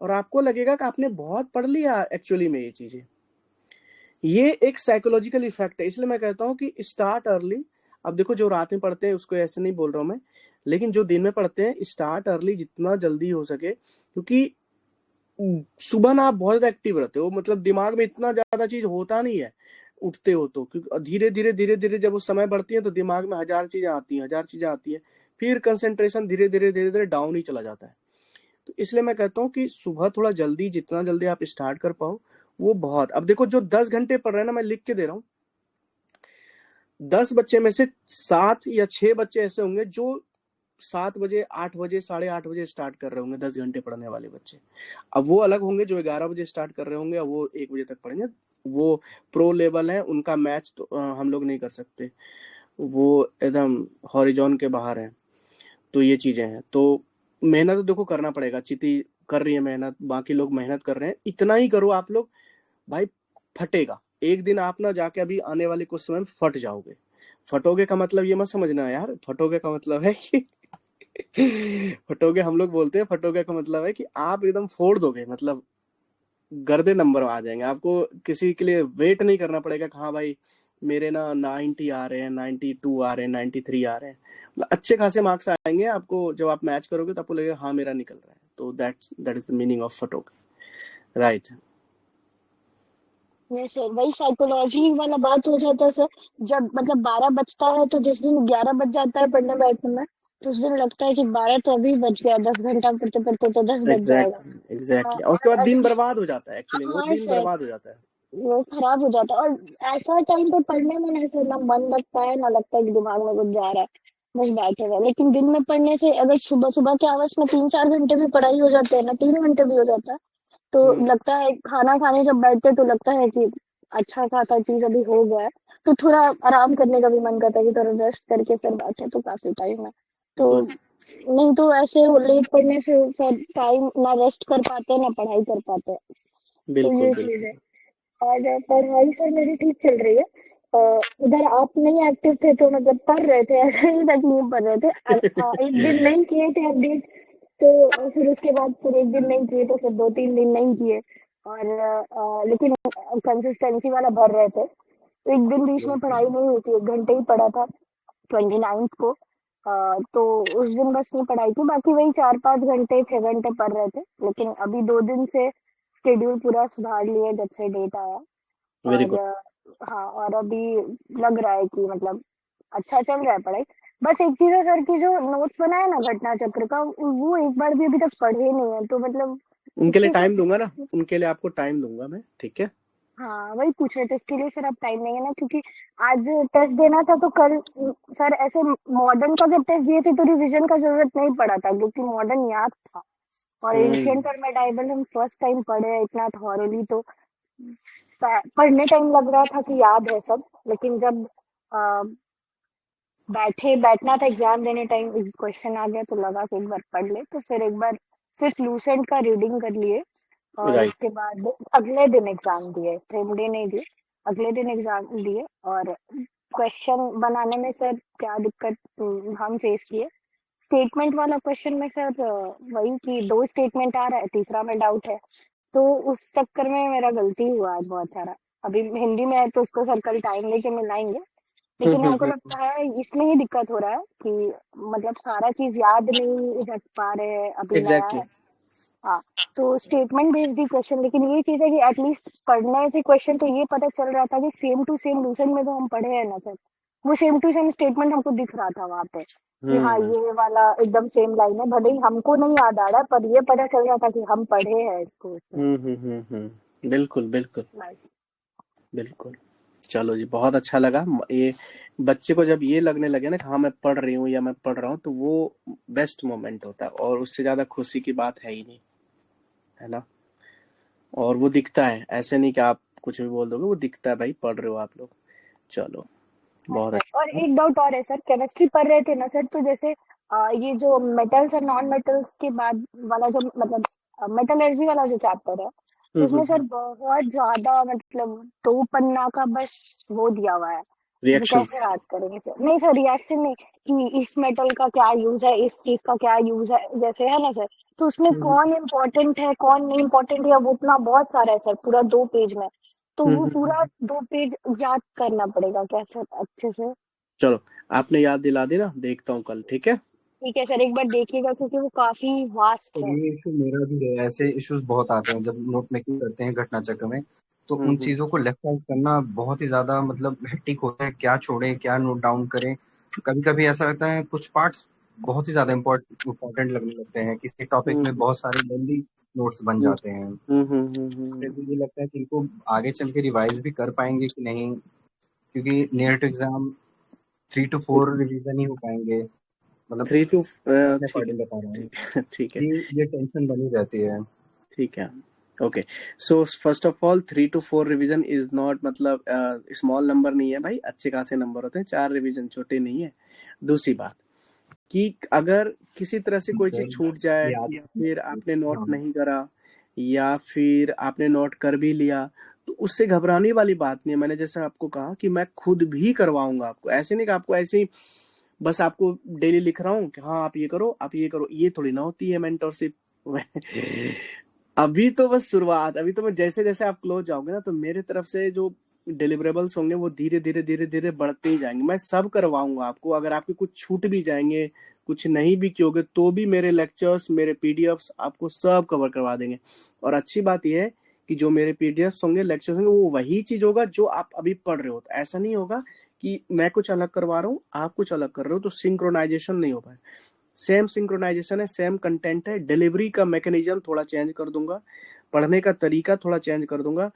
और आपको लगेगा कि आपने बहुत पढ़ लिया एक्चुअली में ये चीजें। ये एक साइकोलॉजिकल इफेक्ट है, इसलिए मैं कहता हूँ कि स्टार्ट अर्ली। अब देखो जो रात में पढ़ते हैं उसको ऐसे नहीं बोल रहा हूँ मैं, लेकिन जो दिन में पढ़ते हैं स्टार्ट अर्ली जितना जल्दी हो सके, क्योंकि सुबह ना आप बहुत ज्यादा एक्टिव रहते हो, मतलब दिमाग में इतना ज्यादा चीज होता नहीं है उठते हो तो, क्योंकि धीरे धीरे जब वो समय बढ़ती है तो दिमाग में हजार चीजें आती हैं, हजार चीजें आती हैं, फिर कंसंट्रेशन धीरे धीरे डाउन ही चला जाता है। तो इसलिए मैं कहता हूँ कि सुबह थोड़ा जल्दी, जितना जल्दी आप स्टार्ट कर पाओ वो बहुत। अब देखो जो 10 घंटे पढ़ रहे हैं ना, मैं लिख के दे रहा हूँ, 10 बच्चे में से 7 या 6 बच्चे ऐसे होंगे जो 7 बजे, 8 बजे, 8:30 बजे स्टार्ट कर रहे होंगे, 10 घंटे पढ़ने वाले बच्चे। अब वो अलग होंगे जो 11 बजे स्टार्ट कर रहे होंगे और वो 1 बजे तक पढ़ेंगे। वो प्रो लेवल है, उनका मैच तो हम लोग नहीं कर सकते, वो एकदम हॉरिजॉन के बाहर है। तो ये चीजें हैं, तो मेहनत तो देखो करना पड़ेगा, चिति कर रही है मेहनत, बाकी लोग मेहनत कर रहे हैं, इतना ही करो आप लोग भाई, फटेगा एक दिन। आप ना जाके अभी आने वाले कुछ समय में फट जाओगे। फटोगे का मतलब ये मत समझना यार, फटोगे का मतलब है कि फटोगे हम लोग बोलते हैं, फटोगे का मतलब है कि आप एकदम फोड़ दोगे, मतलब गर्दे नंबर आ जाएंगे, आपको किसी के लिए वेट नहीं करना पड़ेगा कि हाँ भाई मेरे ना 90 आ रहे हैं, 92 आ रहे हैं, 93 आ रहे हैं, मतलब अच्छे खासे मार्क्स आएंगे आपको। जब आप मैच करोगे तो आपको लगेगा हाँ मेरा निकल रहा है, तो that is the meaning of फटोगे, राइट। ये सर वही साइकोलॉजी वाला बात हो जाता है सर। जब मतलब 12 बजता है तो जिस दिन 11 बज जाता है पढ़ने बैठने में, तो उस दिन लगता है कि 12 तो अभी बज गया, 10 घंटा पढ़ते पढ़ते तो 10 बज जाएगा। एग्जैक्टली हाँ एग्जैक्टली, और उसके और बाद दिन बर्बाद हो जाता है, एक्चुअली वो हाँ दिन सर, बर्बाद हो जाता है। वो खराब हो जाता है। और ऐसा टाइम पे पढ़ने में ना सर, ना मन लगता है ना लगता है कि दिमाग में कुछ जा रहा है, बस बैठे रहे। लेकिन दिन में पढ़ने से अगर सुबह सुबह के आवर्स में 3 4 घंटे भी पढ़ाई हो जाते हैं ना, 3 घंटे भी हो जाता है, तो हम्म। लगता है खाना खाने जब बैठते तो लगता है कि अच्छा खासा चीज अभी हो गया है। तो थोड़ा आराम करने का भी मन करता है कि थोड़ा रेस्ट करके फिर बैठे तो काफी टाइम है। तो गुड। नहीं तो ऐसे लेट पढ़ने से सब टाइम ना रेस्ट कर पाते ना पढ़ाई कर पाते। तो बिल्कुल ये चीज बिल्कुल। है। और पढ़ाई सर मेरी ठीक चल रही है। उधर आप नहीं एक्टिव थे तो मतलब पढ़ रहे थे, ऐसा ही तक नहीं पढ़ रहे थे। एक दिन नहीं किए थे अपडेट, तो फिर उसके बाद फिर एक दिन नहीं किए तो फिर 2 3 दिन नहीं किए। और लेकिन कंसिस्टेंसी वाला भर रहे थे। तो एक दिन बीच में पढ़ाई नहीं हुई थी, 1 घंटे ही पढ़ा था 29 को। तो उस दिन बस नहीं पढ़ाई थी, बाकी वही 4 5 घंटे 6 घंटे पढ़ रहे थे। लेकिन अभी 2 दिन से शेड्यूल पूरा सुधार लिया जब से डेट आया। वेरी और गुड। हाँ, और अभी लग रहा है कि मतलब अच्छा चल रहा है पढ़ाई। बस एक चीज है सर कि जो नोट्स बनाया ना घटना चक्र का, वो एक बार भी अभी तक पढ़े नहीं है, तो मतलब उनके लिए उसके टाइम दूंगा ना, कुछ। उनके लिए आपको टाइम दूंगा मैं, ठीक है। हाँ वही पूछ रहे थे, इसके लिए सर अब टाइम नहीं है ना, क्योंकि आज टेस्ट देना था तो कल सर ऐसे मॉडर्न का जब टेस्ट दिए थे तो रिवीजन का जरूरत नहीं पड़ा था क्योंकि मॉडर्न याद था। और एंशिएंट और मेडाइवल हम फर्स्ट टाइम पढ़े हैं इतना थॉरली, तो पढ़ने टाइम लग रहा था कि याद है सब, लेकिन जब बैठना था एग्जाम देने टाइम क्वेश्चन आ गया तो लगा कि एक बार पढ़ ले, तो फिर एक बार सिर्फ लूसेंट का रीडिंग कर लिए और राइट। उसके बाद अगले दिन एग्जाम दिए, सेम डे नहीं दिए, अगले दिन एग्जाम दिए। और क्वेश्चन बनाने में सर क्या दिक्कत हम फेस किए, स्टेटमेंट वाला क्वेश्चन में सर वही कि 2 स्टेटमेंट आ रहा है, तीसरा में डाउट है, तो उस चक्कर में मेरा गलती हुआ है बहुत सारा। अभी हिंदी में है तो उसको सर कल टाइम लेके मिलाएंगे, लेकिन हमको लगता है इसमें ही दिक्कत हो रहा है कि मतलब सारा चीज याद नहीं रख पा रहे हैं, अभी नया एग्जैक्टली। है। हाँ, तो स्टेटमेंट बेस्ड ही क्वेश्चन, लेकिन ये चीज है कि एटलीस्ट पढ़ने से क्वेश्चन तो ये पता चल रहा था कि सेम टू सेम लूसेंट में जो हम पढ़े हैं ना सर, वो सेम टू सेम स्टेटमेंट हमको दिख रहा था वहां पे कि हाँ ये वाला एकदम सेम लाइन है, भले ही हमको नहीं याद आ रहा पर ये पता चल रहा था कि हम पढ़े हैं इसको उसमें। बिल्कुल बिल्कुल Right. बिल्कुल। चलो जी, बहुत अच्छा लगा। ये बच्चे को जब ये लगने लगे ना कि हाँ मैं पढ़ रही हूँ या मैं पढ़ रहा हूँ, तो वो बेस्ट मोमेंट होता है और उससे ज्यादा खुशी की बात है ही नहीं, है ना। और वो दिखता है, ऐसे नहीं कि आप कुछ भी बोल दोगे, वो दिखता है भाई पढ़ रहे हो आप लोग। चलो, हाँ बहुत सर, और अच्छा। एक डाउट और है सर, केमिस्ट्री पढ़ रहे थे ना सर, तो जैसे ये जो मेटल्स और नॉन मेटल्स के बाद वाला जो मतलब मेटलर्जी वाला जो चैप्टर है, उसमें सर बहुत ज्यादा मतलब 2 पन्ना का बस वो दिया हुआ है, तो रिएक्शंस। कैसे याद करेंगे सर? नहीं सर, रिएक्शन नहीं कि इस मेटल का क्या यूज है, इस चीज का क्या यूज है, जैसे है ना सर, तो उसमें कौन इम्पोर्टेंट है कौन नहीं इम्पोर्टेंट है, वो उतना बहुत सारा है सर, पूरा 2 पेज में, तो वो पूरा 2 पेज याद करना पड़ेगा क्या सर अच्छे से? चलो, आपने याद दिला दी ना, देखता हूँ कल, ठीक है। ठीक है सर, एक बार देखिएगा क्योंकि वो काफी वास्ट तो है। ये इशू मेरा भी है, ऐसे इश्यूज बहुत आते हैं जब नोट मेकिंग करते हैं घटना चक्र में, तो उन चीजों को लेफ्ट आउट करना बहुत ही ज्यादा मतलब हेक्टिक होता है, क्या छोड़े क्या नोट डाउन करें। कभी कभी ऐसा लगता है कुछ पार्ट्स बहुत ही ज्यादा इम्पोर्टेंट लगने लगते हैं, किसी टॉपिक में बहुत सारे लेंदी नोट्स बन जाते हैं, फिर भी ये लगता है कि इनको आगे चल के रिवाइज भी कर पाएंगे कि नहीं, क्योंकि near to exam 3 to 4 revision ही हो पाएंगे, मतलब 3 to अपने ठीक है, अकॉर्डिंग बता रहा हूँ, ठीक है, ये टेंशन बनी रहती है। ठीक है। Okay, so first of all 3 to 4 revision is not मतलब स्मॉल नंबर नहीं है भाई, अच्छे खासे नंबर होते हैं, 4 रिवीजन छोटे नहीं है। दूसरी बात कि अगर किसी तरह से कोई चीज छूट जाए, याद या फिर आपने नोट नहीं करा, या फिर आपने नोट कर भी लिया, तो उससे घबराने वाली बात नहीं है। मैंने जैसे आपको कहा कि मैं खुद भी करवाऊंगा आपको, ऐसे नहीं कि आपको ऐसे ही बस आपको डेली लिख रहा हूँ कि हाँ आप ये करो आप ये करो, ये थोड़ी ना होती है मेंटरशिप। अभी तो बस शुरुआत, अभी तो मैं जैसे जैसे आप क्लोज जाओगे ना, तो मेरे तरफ से जो डिलीवरेबल्स होंगे वो धीरे धीरे धीरे धीरे बढ़ते ही जाएंगे। मैं सब करवाऊंगा आपको, अगर आपके कुछ छूट भी जाएंगे, कुछ नहीं भी कियोगे, तो भी मेरे लेक्चर्स, मेरे पीडीएफ्स आपको सब कवर करवा देंगे। और अच्छी बात यह है कि जो मेरे पीडीएफ्स होंगे, लेक्चर्स होंगे, वो वही चीज होगा जो आप अभी पढ़ रहे हो। तो ऐसा नहीं होगा कि मैं कुछ अलग करवा रहा हूँ आप कुछ अलग कर रहे हो, तो सिंक्रोनाइजेशन नहीं हो पाए। सेम सिंक्रोनाइजेशन है, सेम कंटेंट है, डिलीवरी का मैकेनिज्म थोड़ा चेंज कर दूंगा, पढ़ने का तरीका थोड़ा चेंज कर दूंगा,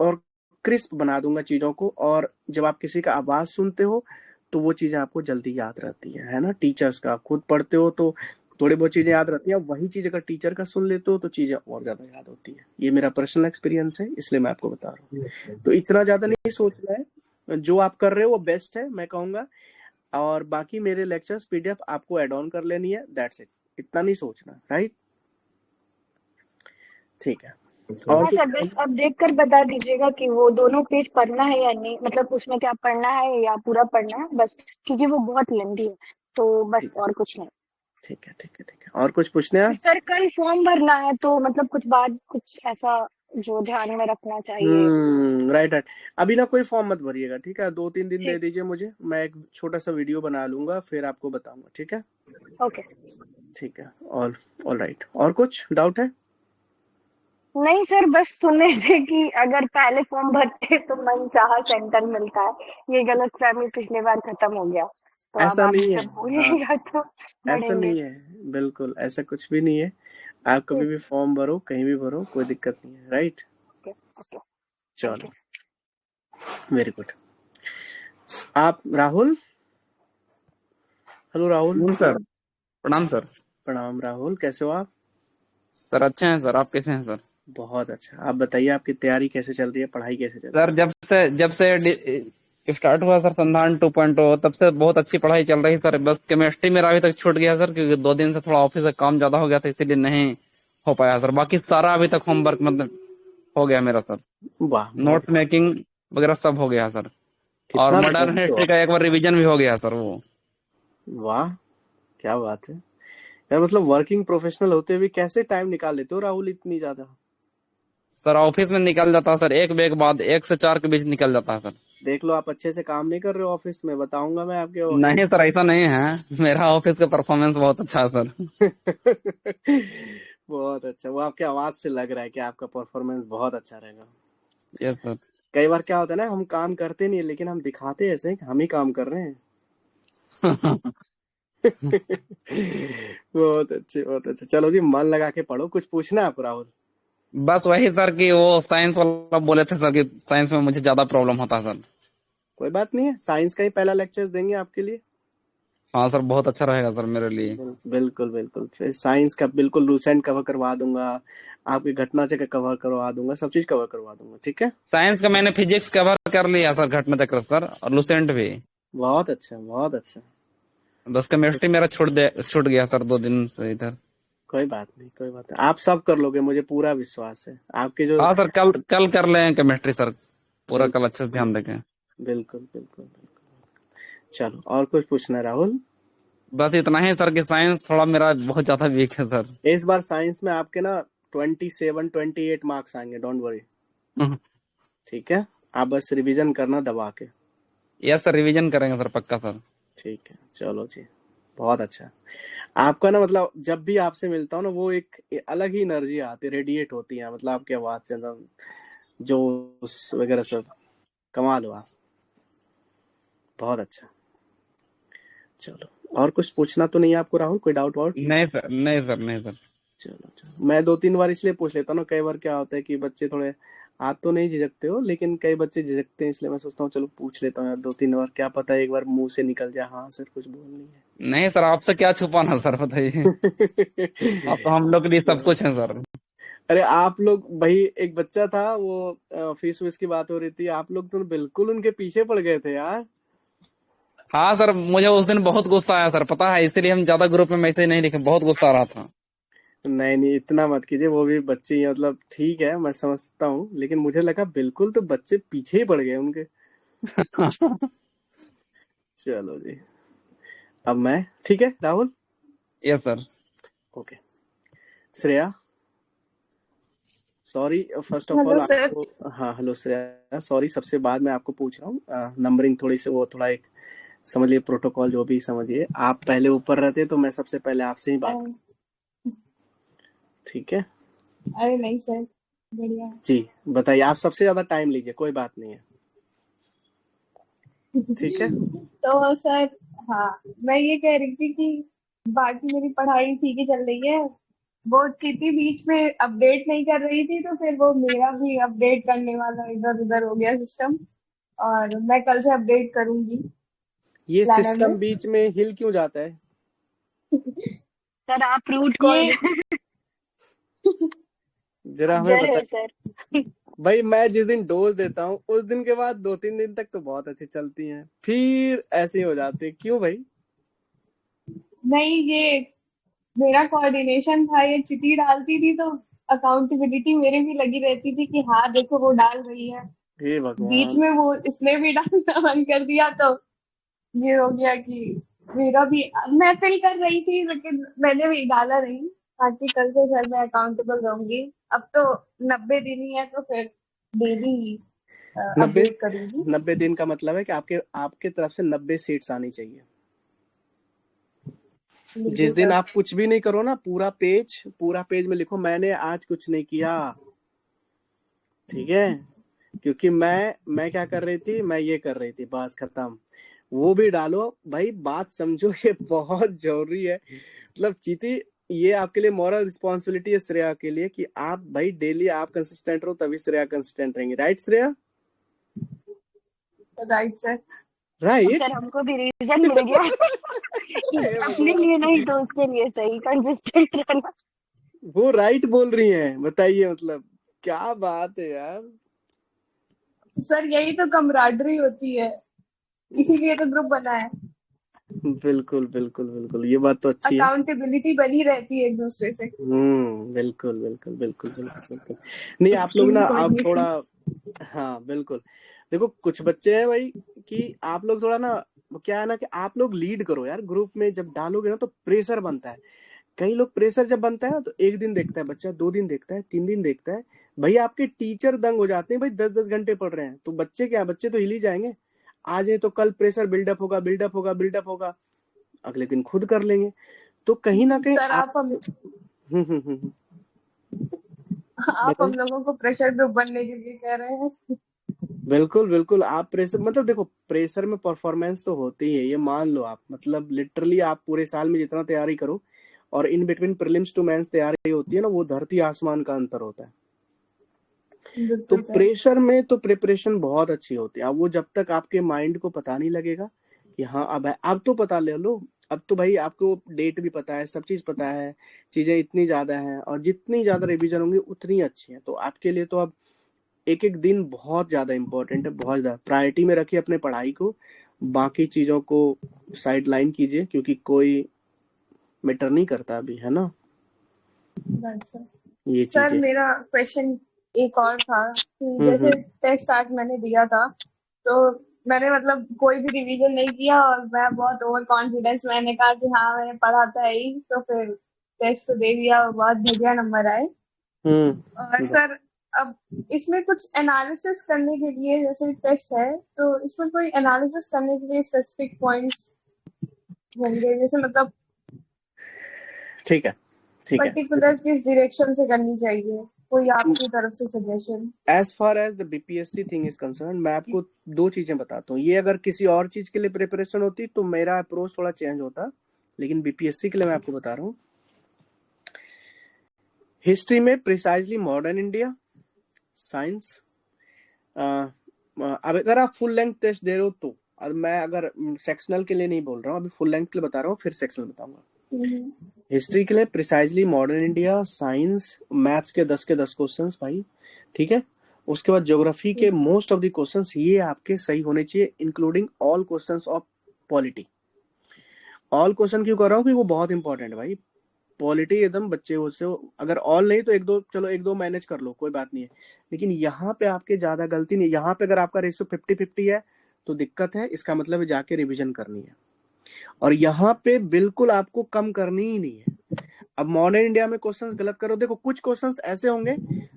और क्रिस्प बना दूंगा चीजों को। और जब आप किसी का आवाज सुनते हो तो वो चीजें आपको जल्दी याद रहती है ना। टीचर्स का खुद पढ़ते हो तो थोड़ी बहुत चीजें याद रहती है, वही चीज अगर टीचर का सुन लेते हो तो चीजें और ज्यादा याद होती है। ये मेरा पर्सनल एक्सपीरियंस है, इसलिए मैं आपको बता रहा हूँ। तो इतना ज्यादा नहीं सोचना है, जो आप कर रहे हो वो बेस्ट है मैं कहूंगा। और बाकी मेरे लेक्चर्स पीडीएफ आपको ऐड ऑन कर लेनी है, दैट्स इट। इतना नहीं सोचना, राइट? ठीक है। और हाँ सर, बस अब देख कर बता दीजिएगा कि वो दोनों पेज पढ़ना है या नहीं, मतलब उसमें क्या पढ़ना है या पूरा पढ़ना है बस, क्योंकि वो बहुत लेंदी है, तो बस और कुछ नहीं। ठीक है, ठीक है, ठीक है। और कुछ पूछने हैं? सर कल फॉर्म भरना है तो मतलब कुछ बात कुछ ऐसा जो ध्यान में रखना चाहिए? Right right. अभी ना कोई फॉर्म मत भरिएगा, ठीक है? 2-3 दिन दे ठीक, दीजिए मुझे, मैं एक छोटा सा वीडियो बना लूंगा, फिर आपको बताऊंगा, ठीक है? ओके। ठीक है। All right. और कुछ डाउट है? नहीं सर, बस सुनने से कि अगर पहले फॉर्म भरते तो मनचाहा सेंटर मिलता है, ये गलतफहमी पिछले बार खत्म हो गया, तो अब ऐसा आप नहीं है। जब हाँ, बोलिएगा तो ऐसा बढ़ेंगे। नहीं है, बिल्कुल ऐसा कुछ भी नहीं है। आप कभी ठीक, भी फॉर्म भरो, कहीं भी भरो, कोई दिक्कत नहीं है, राइट? ओके ओके, थैंक चलो, यू। Very good. आप राहुल? हेलो राहुल। सर, प्रणाम सर। प्रणाम राहुल, कैसे हो आप? सर अच्छे हैं सर, आप कैसे हैं सर? बहुत अच्छा। आप बताइए आपकी तैयारी कैसे चल रही है, पढ़ाई कैसे चल रही सर जब से स्टार्ट हुआ सर संधान 2.0 तब से बहुत अच्छी पढ़ाई चल रही सर। बस केमिस्ट्री मेरा अभी तक छूट गया सर, क्योंकि 2 दिन से थोड़ा ऑफिस का काम ज्यादा हो गया था, इसीलिए नहीं हो पाया सर। बाकी सारा अभी तक होमवर्क मतलब हो गया मेरा सर। है? वाह, बहुत नोट्स मेकिंग वगैरह सब हो गया सर। और कितना मॉडर्न मेहनती हो हिस्ट्री आप। का एक बार रिवीजन भी हो गया सर वो। वाह, क्या बात है यार। मतलब वर्किंग प्रोफेशनल होते हुए कैसे टाइम निकाल लेते हो राहुल इतनी ज्यादा? सर ऑफिस में निकल जाता है सर, 1 बजे के बाद 1 से 4 के बीच निकल जाता है सर। देख लो, आप अच्छे से काम नहीं कर रहे हो ऑफिस में, बताऊंगा मैं आपके नहीं सर ऐसा नहीं है, मेरा ऑफिस का परफॉर्मेंस बहुत अच्छा है सर। बहुत अच्छा। वो आपके आवाज से लग रहा है कि आपका परफॉर्मेंस बहुत अच्छा रहेगा। Yes sir. कई बार क्या होता है ना, हम काम करते नहीं है, लेकिन हम दिखाते ऐसे हैं कि हम ही काम कर रहे हैं। बहुत अच्छे, बहुत अच्छे। चलो जी, मन लगा के पढ़ो। कुछ पूछना है आपको राहुल? बस वही सर कि वो साइंस वाला बोले थे सर कि साइंस में मुझे ज्यादा प्रॉब्लम होता है सर। कोई बात नहीं है, साइंस का ही पहला लेक्चर्स देंगे आपके लिए। हाँ सर बहुत अच्छा रहेगा सर मेरे लिए। बिल्कुल बिल्कुल। फिर साइंस का बिल्कुल लूसेंट कवर करवा दूंगा, आपकी घटना चक्र कवर करवा दूंगा, सब चीज कवर करवा दूंगा, ठीक है? साइंस का मैंने फिजिक्स कवर कर लिया सर, घटना चक्र सर, और लुसेंट भी। बहुत अच्छा, बहुत अच्छा। बस केमिस्ट्री मेरा छूट गया सर 2 दिन से इधर। कोई बात नहीं, कोई बात नहीं, आप सब कर लोगे, मुझे पूरा विश्वास है आपके जो। हाँ सर कल कल कर लें केमिस्ट्री सर, पूरा कल बिल्कुल अच्छे से ध्यान देंगे। बिल्कुल बिल्कुल बिल्कुल। चलो, और कुछ पूछना है राहुल? बस इतना ही सर कि साइंस थोड़ा मेरा बहुत ज्यादा वीक है सर। इस बार साइंस में आपके ना 27-28 मार्क्स आएंगे, डोंट वरी, ठीक है? आप बस रिवीजन करना दबा के। यस सर रिवीजन करेंगे सर, पक्का सर। ठीक है, चलो जी, बहुत अच्छा। आपका ना मतलब जब भी आपसे मिलता हूँ ना, वो एक अलग ही एनर्जी आती है, रेडिएट होती है, मतलब आपकी आवाज से मतलब जोश वगैरह सब। कमाल हो आप, बहुत अच्छा। चलो, और कुछ पूछना तो नहीं है आपको राहुल? कोई डाउट वाउट? नहीं सर, नहीं सर, नहीं सर। चलो चलो, मैं 2-3 बार इसलिए पूछ लेता हूँ ना, कई बार क्या होता है कि बच्चे थोड़े, आप तो नहीं झिझकते हो, लेकिन कई बच्चे झिझकते हैं, इसलिए मैं सोचता हूँ चलो पूछ लेता हूँ यार 2-3 बार, क्या पता एक बार मुंह से निकल जाए हाँ सर कुछ बोलनी नहीं सर आपसे क्या छुपाना सर, बताइए। है। आप तो हम लोग के लिए सब कुछ है सर। अरे आप लोग भाई, एक बच्चा था वो फीस वीस की बात हो रही थी, आप लोग तो बिल्कुल उनके पीछे पड़ गए थे यार। हाँ सर मुझे उस दिन बहुत गुस्सा आया सर, पता है, इसीलिए हम ज्यादा ग्रुप में मैसेज नहीं लिखे, बहुत गुस्सा आ रहा था। नहीं नहीं, इतना मत कीजिए, वो भी बच्चे ही हैं, मतलब ठीक है मैं समझता हूँ, लेकिन मुझे लगा बिल्कुल तो बच्चे पीछे ही पड़ गए उनके। चलो जी, अब मैं, ठीक है Rahul? Yes sir. Okay. Shreya, sorry first of all hello sir. आपको, हाँ हेलो श्रेया, सॉरी सबसे बाद में आपको पूछ रहा हूँ, नंबरिंग थोड़ी सी वो थोड़ा एक समझिए, प्रोटोकॉल जो भी समझिए, आप पहले ऊपर रहते तो मैं सबसे पहले आपसे ही बात, ठीक है? अरे नहीं सर, बढ़िया। जी बताइए, आप सबसे ज्यादा टाइम लीजिए, कोई बात नहीं है, ठीक है? तो सर, हाँ, मैं ये कह रही थी कि बाकी मेरी पढ़ाई ठीक ही चल रही है। वो चीटी बीच में अपडेट नहीं कर रही थी, तो फिर वो मेरा भी अपडेट करने वाला इधर उधर हो गया सिस्टम, और मैं कल से अपडेट करूंगी ये प्लानर सिस्टम में। बीच में हिल क्यों जाता है? सर आप रूट ये कॉज जरा हमें जर बता। है सर। भाई मैं जिस दिन डोज देता हूँ उस दिन के बाद 2-3 दिन तक तो बहुत अच्छी चलती हैं, फिर ऐसे ही हो जाती है, क्यों भाई? नहीं, ये मेरा कोऑर्डिनेशन था, ये चिट्ठी डालती थी तो अकाउंटेबिलिटी मेरे भी लगी रहती थी कि हाँ देखो वो डाल रही है। हे बीच भगवान। में वो इसने भी डालना बंद कर दिया, तो ये हो गया कि मेरा भी, मैं फिल कर रही थी लेकिन मैंने भी डाला नहीं। ताकि कल से सर मैं अकाउंटेबल रहूंगी। अब तो 90 दिन ही है, तो फिर डेली 90 अपडेट करूंगी। 90 दिन का मतलब है कि आपके आपके तरफ से 90 सीट्स आनी चाहिए। जिस बिल्कुल दिन सर। आप कुछ भी नहीं करो ना, पूरा पेज में लिखो मैंने आज कुछ नहीं किया, ठीक है? क्योंकि मैं क्या कर रही थी, मैं ये कर रही थी, बस खत्म। वो भी डालो भाई, बात समझो, ये बहुत जरूरी है। मतलब चीती, ये आपके लिए मॉरल रिस्पॉन्सिबिलिटी है श्रेया के लिए कि आप भाई डेली आप कंसिस्टेंट रहो, तभी श्रेया कंसिस्टेंट रहेंगे, राइट श्रेया? Right sir. अब राइट। सर हमको भी रीजन मिल गया कि हे अपने भगवान। लिए नहीं तो उसके लिए सही कंसिस्टेंट रहना। वो राइट बोल रही हैं, बताइए, मतलब क्या बात है यार। सर यही तो कमराडरी होती है, इसीलिए तो ग्रुप बना है। बिल्कुल बिल्कुल बिल्कुल, ये बात तो अच्छी है। अकाउंटेबिलिटी बनी रहती है एक दूसरे से। बिल्कुल बिल्कुल बिल्कुल बिल्कुल बिल्कुल। नहीं आप लोग ना अब थोड़ा, हाँ बिल्कुल, देखो कुछ बच्चे हैं भाई कि आप लोग थोड़ा ना, क्या है ना कि आप लोग लीड करो यार, ग्रुप में जब डालोगे ना तो प्रेशर बनता है। कई लोग प्रेशर जब बनता है ना तो एक दिन देखता है बच्चा, 2 दिन देखता है, 3 दिन देखता है, भाई आपके टीचर दंग हो जाते हैं, भाई 10-10 घंटे पढ़ रहे हैं, तो बच्चे क्या, बच्चे तो हिल ही जाएंगे। आज नहीं तो कल प्रेशर बिल्डअप होगा, बिल्डअप होगा, बिल्डअप होगा, अगले दिन खुद कर लेंगे। तो कहीं ना कहीं सर आप आप हम बताइए। लोगों को प्रेशर ग्रुप बनने के लिए कह रहे हैं। बिल्कुल बिल्कुल, आप प्रेशर, मतलब देखो प्रेशर में परफॉर्मेंस तो होती है, ये मान लो आप, मतलब लिटरली आप पूरे साल में जितना तैयारी करो और in between prelims to mains तैयारी होती है ना, वो धरती आसमान का अंतर होता है। तो बिल्कुल सर। प्रेशर में तो प्रिपरेशन बहुत अच्छी होती है, अब वो जब तक आपके माइंड को पता नहीं लगेगा कि हाँ अब है, अब तो पता ले लो, अब तो भाई आपको डेट भी पता है, सब चीज पता है, चीजें इतनी ज्यादा हैं और जितनी ज्यादा रिवीजन होंगी उतनी अच्छी है। तो आपके लिए तो अब एक एक दिन बहुत ज्यादा इंपॉर्टेंट है, बहुत ज्यादा प्रायोरिटी में रखिए अपने पढ़ाई को, बाकी चीजों को साइड लाइन कीजिए, क्योंकि कोई मैटर नहीं करता अभी, है ना, राइट सर। ये सर चीजें। मेरा क्वेश्चन एक और था कि जैसे हम्म। टेस्ट आज मैंने दिया था, तो मैंने मतलब कोई भी रिवीजन नहीं किया और मैं बहुत ओवर कॉन्फिडेंस, मैंने कहा कि हाँ मैंने पढ़ा था ही, तो फिर टेस्ट तो दे दिया, बहुत बढ़िया नंबर आए। और हम्म। सर अब इसमें कुछ एनालिसिस करने के लिए, जैसे टेस्ट है तो इसमें कोई एनालिसिस करने के लिए स्पेसिफिक पॉइंट्स होंगे, जैसे मतलब ठीक है, ठीक है। पर्टिकुलर किस डायरेक्शन से करनी चाहिए, कोई आपकी तरफ से suggestion? As far as the BPSC thing is concern, मैं आपको दो चीजें बताता हूँ, ये अगर किसी और चीज के लिए प्रिपरेशन होती तो मेरा अप्रोच थोड़ा चेंज होता, लेकिन बीपीएससी के लिए मैं आपको बता रहा हूँ। हिस्ट्री में प्रिसाइजली मॉडर्न इंडिया, साइंस, अब अगर आप फुल लेंथ टेस्ट दे रहे हो तो, अब मैं अगर सेक्शनल के लिए नहीं बोल रहा हूँ, अभी फुल लेंथ के लिए बता रहा हूँ, फिर सेक्शनल बताऊंगा। हिस्ट्री के लिए precisely modern India, science, maths के 10 क्वेश्चंस भाई, ठीक है। उसके बाद ज्योग्राफी के मोस्ट ऑफ द क्वेश्चंस ये आपके सही होने चाहिए, including all questions of polity. All question क्यों कर रहा हूँ कि वो बहुत इंपॉर्टेंट है भाई, पॉलिटी एकदम बच्चे उससे, अगर ऑल नहीं तो एक दो, चलो एक दो मैनेज कर लो, कोई बात नहीं है, लेकिन यहाँ पे आपके ज्यादा गलती नहीं, यहाँ पे अगर आपका रेशियो 50-50 है तो दिक्कत है, इसका मतलब है जाके रिवीजन करनी है, और यहाँ पे बिल्कुल आपको कम करनी ही नहीं है। अब मॉडर्न इंडिया में क्वेश्चंस गलत करो, देखो कुछ क्वेश्चंस ऐसे होंगे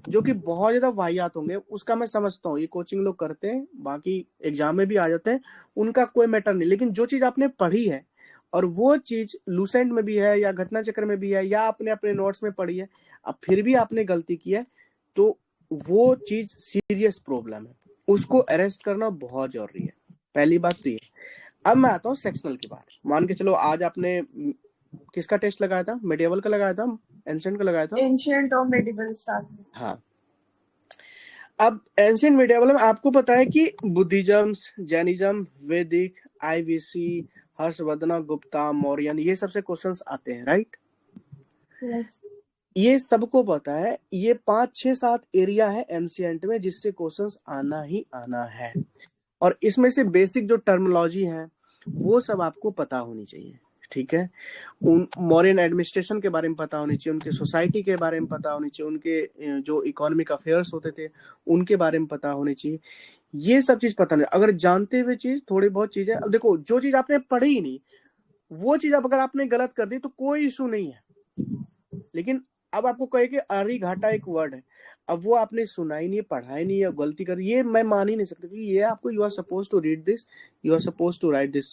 जो कि बहुत ज्यादा वाहियात होंगे, उसका मैं समझता हूँ, ये कोचिंग लोग करते हैं, बाकी एग्जाम में भी आ जाते हैं, उनका कोई मैटर नहीं, लेकिन जो चीज आपने पढ़ी है और वो चीज लूसेंट में भी है या घटना चक्र में भी है या आपने अपने नोट्स में पढ़ी है, अब फिर भी आपने गलती की है, तो वो चीज सीरियस प्रॉब्लम है, उसको अरेस्ट करना बहुत जरूरी है, पहली बात तो ये। अब मैं आता हूँ सेक्शनल की बात, मान के चलो आज आपने किसका टेस्ट लगाया था, मेडिएवल का लगाया था, एंशिएंट का लगाया था, एंशिएंट और मेडिवल साथ में। हाँ। अब एंशिएंट मेडिएवल में आपको पता है कि बुद्धिज्म, जैनिज्म, वैदिक, आईवीसी, हर्षवर्धन गुप्ता, मौर्यन, ये सबसे क्वेश्चंस आते हैं, राइट। ये सबको पता है, ये 5-6-7 एरिया है एंशिएंट में जिससे क्वेश्चंस आना ही आना है, और इसमें से बेसिक जो टर्मिनोलॉजी है वो सब आपको पता होनी चाहिए, ठीक है। उन मॉडर्न एडमिनिस्ट्रेशन के बारे में पता होनी चाहिए, उनके सोसाइटी के बारे में पता होनी चाहिए, उनके जो इकोनॉमिक अफेयर्स होते थे उनके बारे में पता होनी चाहिए, ये सब चीज पता नहीं, अगर जानते हुए चीज थोड़ी बहुत चीजें, अब देखो जो चीज आपने पढ़ी ही नहीं वो चीज अब अगर आपने गलत कर दी तो कोई इशू नहीं है, लेकिन अब आपको कहे कि आरी घाटा एक वर्ड है, अब वो आपने सुना ही नहीं, पढ़ा ही नहीं, या गलती कर, ये मैं मान ही नहीं सकता कि ये आपको, you are suppose to read this, you are suppose to write this,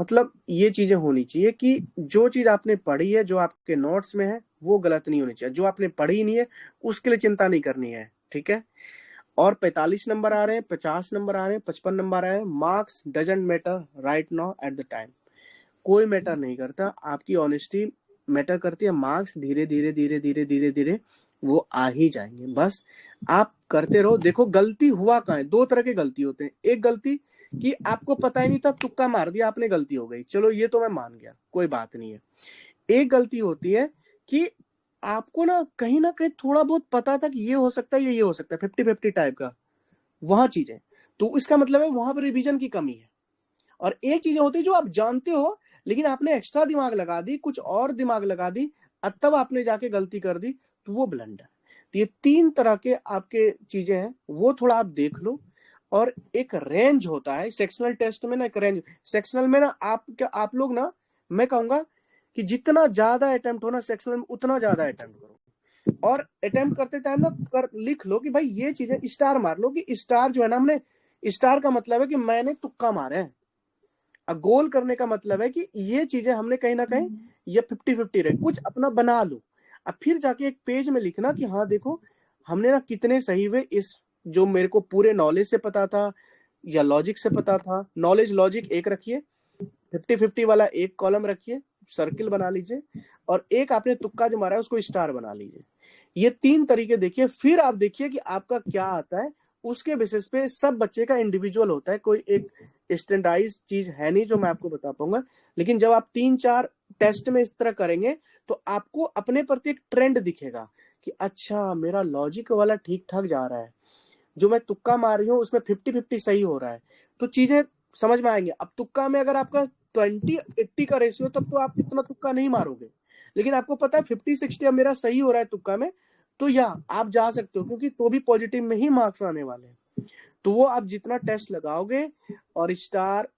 मतलब ये चीजें होनी चाहिए कि जो चीज आपने पढ़ी है, जो आपके नोट्स में है वो गलत नहीं होनी चाहिए, जो आपने पढ़ी नहीं है उसके लिए चिंता नहीं करनी है, ठीक है। और 45 नंबर आ रहे हैं, 50 नंबर आ रहे हैं, 55 नंबर आ रहे हैं, marks doesn't matter right now at the time, कोई मैटर नहीं करता, आपकी ऑनेस्टी मैटर करती है, मार्क्स धीरे धीरे धीरे धीरे धीरे धीरे वो आ ही जाएंगे, बस आप करते रहो। देखो गलती हुआ कहाँ है, दो तरह की गलती होते हैं, एक गलती कि आपको पता ही नहीं था, तुक्का मार दिया आपने, गलती हो गई, चलो ये तो मैं मान गया, कोई बात नहीं है। एक गलती होती है कि आपको ना कहीं थोड़ा बहुत पता था कि ये हो सकता है, ये हो सकता है, 50-50 टाइप का वहां चीजें, तो इसका मतलब है वहां पर रिवीजन की कमी है। और एक चीजें होती है जो आप जानते हो लेकिन आपने एक्स्ट्रा दिमाग लगा दी, कुछ और दिमाग लगा दी, तब आपने जाके गलती कर दी, तो वो ब्लंडर। तो ये 3 तरह के आपके चीजें हैं, वो थोड़ा आप देख लो। और एक रेंज होता है सेक्शनल टेस्ट में ना, एक रेंज सेक्शनल में ना, आप लोग ना, मैं कहूंगा कि जितना ज्यादा अटेम्प्ट हो ना सेक्शनल में, उतना ज्यादा अटेम्प्ट करो। और अटेम्प्ट करते टाइम ना लिख लो कि भाई ये चीजें, स्टार मार लो कि स्टार जो है ना, हमने स्टार का मतलब है कि मैंने तुक्का मारा है। गोल करने का मतलब है कि ये चीजें हमने कहीं ना कहीं ये 50-50 रहे, कुछ अपना बना लो। अब फिर जाके एक पेज में लिखना कि हाँ देखो हमने ना कितने सही हुए, इस जो मेरे को पूरे नॉलेज से पता था या लॉजिक से पता था। नॉलेज लॉजिक एक रखिए, 50-50 वाला एक कॉलम रखिए, सर्किल बना लीजिए, और एक आपने तुक्का जो मारा है उसको स्टार बना लीजिए। ये 3 तरीके देखिए, फिर आप देखिए कि आपका क्या आता है। उसके बेसिस पे सब बच्चे का इंडिविजुअल होता है, कोई एक स्टैंडर्डाइज चीज है नहीं जो मैं आपको बता पाऊंगा। लेकिन जब आप 3-4 टेस्ट में इस तरह करेंगे तो आपको अपने प्रति एक ट्रेंड दिखेगा कि अच्छा मेरा लॉजिक वाला ठीक ठाक जा रहा है, जो मैं तुक्का मार रही हूँ उसमें 50-50 सही हो रहा है, तो चीजें समझ में आएंगे। अब तुक्का में अगर आपका 20-80 का रेशियो, तब तो आप इतना तुक्का नहीं मारोगे। लेकिन आपको पता है 50-60 अब मेरा सही हो रहा है तुक्का में, तो या आप जा सकते हो, क्योंकि तो भी पॉजिटिव में ही मार्क्स आने वाले हैं। तो वो आप जितना टेस्ट लगाओगे, और स्टार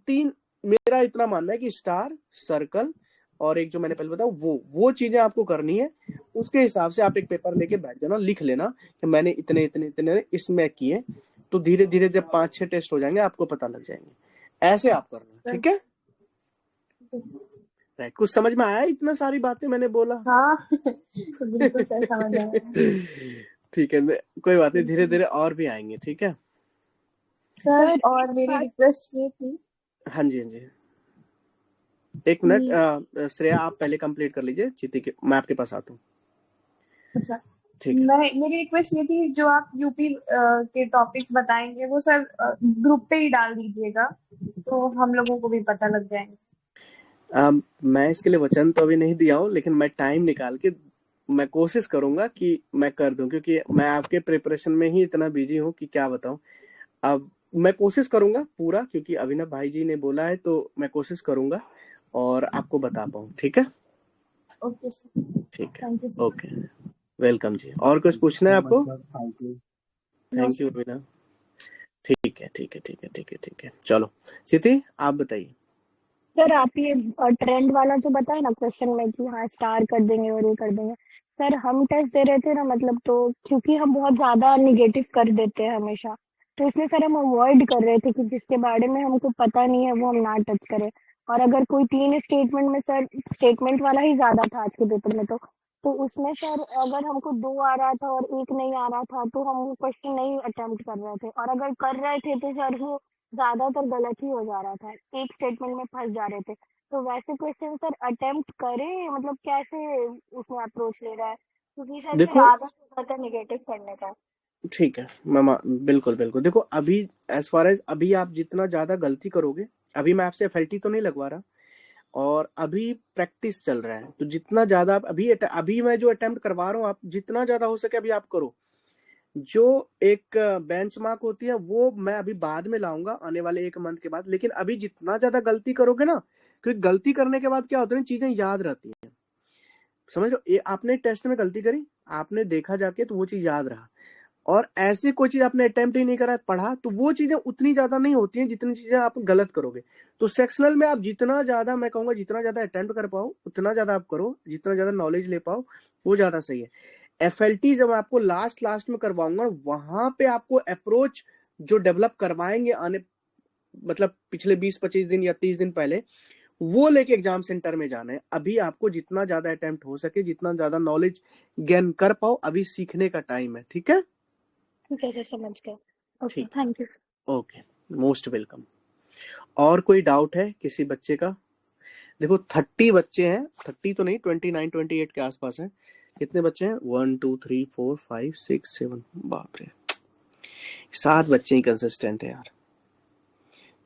3, मेरा इतना मानना है कि स्टार, सर्कल और एक जो मैंने पहले बताया वो चीजें आपको करनी है। उसके हिसाब से आप एक पेपर लेके बैठ जाना, लिख लेना कि मैंने इतने इतने इतने इसमें किए। तो धीरे धीरे जब 5-6 टेस्ट हो जाएंगे आपको पता लग जाएंगे। ऐसे आप करना, ठीक है? राइट, कुछ समझ में आया? इतना सारी बातें मैंने बोला। हाँ बिल्कुल सर समझ आया। ठीक है, कोई बात नहीं, धीरे धीरे और भी आएंगे, ठीक है? सर सर और एक मेरी बात, रिक्वेस्ट ये थी हाँ जी, हाँ जी, एक मिनट। कि श्रेया आप पहले कंप्लीट कर लीजिए, चिति के मैं आपके पास आता हूँ। अच्छा, ठीक है। मेरी रिक्वेस्ट ये थी, जो आप यूपी के टॉपिक्स बताएंगे वो सर ग्रुप पे ही डाल दीजिएगा, तो हम लोगों को भी पता लग जाएंगे। मैं इसके लिए वचन तो अभी नहीं दिया हूँ, लेकिन मैं टाइम निकाल के मैं कोशिश करूंगा कि मैं कर दूं, क्योंकि मैं आपके प्रिपरेशन में ही इतना बिजी हूँ कि क्या बताऊं। अब मैं कोशिश करूंगा पूरा, क्योंकि अभिनव भाई जी ने बोला है, तो मैं कोशिश करूंगा और आपको बता पाऊँ, ठीक है? ओके सर, ठीक है, thank you sir. Okay, welcome जी। और कुछ पूछना है सो आपको? Much sir, thank you. No thank you sir. Abhinav. ठीक है, ठीक है, ठीक है, ठीक है, ठीक है, चलो चिति आप बताइए। सर आप ये ट्रेंड वाला जो बताए ना क्वेश्चन में कि हाँ स्टार कर देंगे और ये कर देंगे, सर हम टेस्ट दे रहे थे ना, मतलब तो क्योंकि हम बहुत ज्यादा निगेटिव कर देते हैं हमेशा, तो इसलिए सर हम अवॉइड कर रहे थे कि जिसके बारे में हमको पता नहीं है वो हम ना टच करें। और अगर कोई 3 स्टेटमेंट में, सर स्टेटमेंट वाला ही ज्यादा था आज के पेपर में, तो उसमें सर अगर हमको 2 आ रहा था और 1 नहीं आ रहा था तो हम वो क्वेश्चन नहीं अटेम्प्ट कर रहे थे, और अगर कर रहे थे तो सर वो ज्यादातर गलत ही हो जा रहा था, एक स्टेटमेंट में फंस जा रहे थे। तो वैसे क्वेश्चन सर अटेम्प्ट करें, मतलब कैसे उसमें अप्रोच ले रहा है, क्योंकि सर फिर देखो, आदत हो जाता है निगेटिव करने का। ठीक है, बिल्कुल बिल्कुल। देखो अभी एज फार एज अभी आप जितना ज्यादा गलती करोगे, अभी मैं आपसे एफएलटी तो नहीं लगवा रहा, और अभी प्रैक्टिस चल रहा है, तो जितना ज्यादा आप अभी मैं जो अटेम्प्ट करवा रहा हूँ, आप जितना ज्यादा हो सके अभी आप करो। जो एक बेंचमार्क होती है वो मैं अभी बाद में लाऊंगा, आने वाले 1 मंथ के बाद। लेकिन अभी जितना ज्यादा गलती करोगे ना, क्योंकि गलती करने के बाद क्या होता है, चीजें याद रहती हैं। समझ लो, ये आपने टेस्ट में गलती करी, आपने देखा जाके तो वो चीज याद रहा, और ऐसे कोई चीज आपने अटेम्प्ट ही नहीं करा, पढ़ा, तो वो चीजें उतनी ज्यादा नहीं होती हैं जितनी चीजें आप गलत करोगे। तो सेक्शनल में आप जितना ज्यादा, मैं कहूंगा जितना ज्यादा अटेम्प्ट कर पाओ उतना ज्यादा आप करो, जितना ज्यादा नॉलेज ले पाओ वो ज्यादा सही है। एफएलटी जब आपको लास्ट लास्ट में करवाऊंगा, वहां पे आपको अप्रोच जो डेवलप करवाएंगे आने, मतलब पिछले 20-25 दिन या 30 दिन पहले, वो लेके एग्जाम सेंटर में जाना है। अभी आपको जितना ज्यादा अटेम्प्ट हो सके, जितना ज्यादा नॉलेज गेन कर पाओ, अभी सीखने का टाइम है, ठीक है? ठीक है सर, समझ गए। ओके, ठीक थैंक यू। है, ओके, मोस्ट वेलकम। और कोई डाउट है किसी बच्चे का? देखो 30 बच्चे हैं, 30 तो नहीं, 29-28 के आसपास हैं। कितने बच्चे हैं? 1 2 3 4 5 6 7, बाप रे, 7 बच्चे ही कंसिस्टेंट है यार।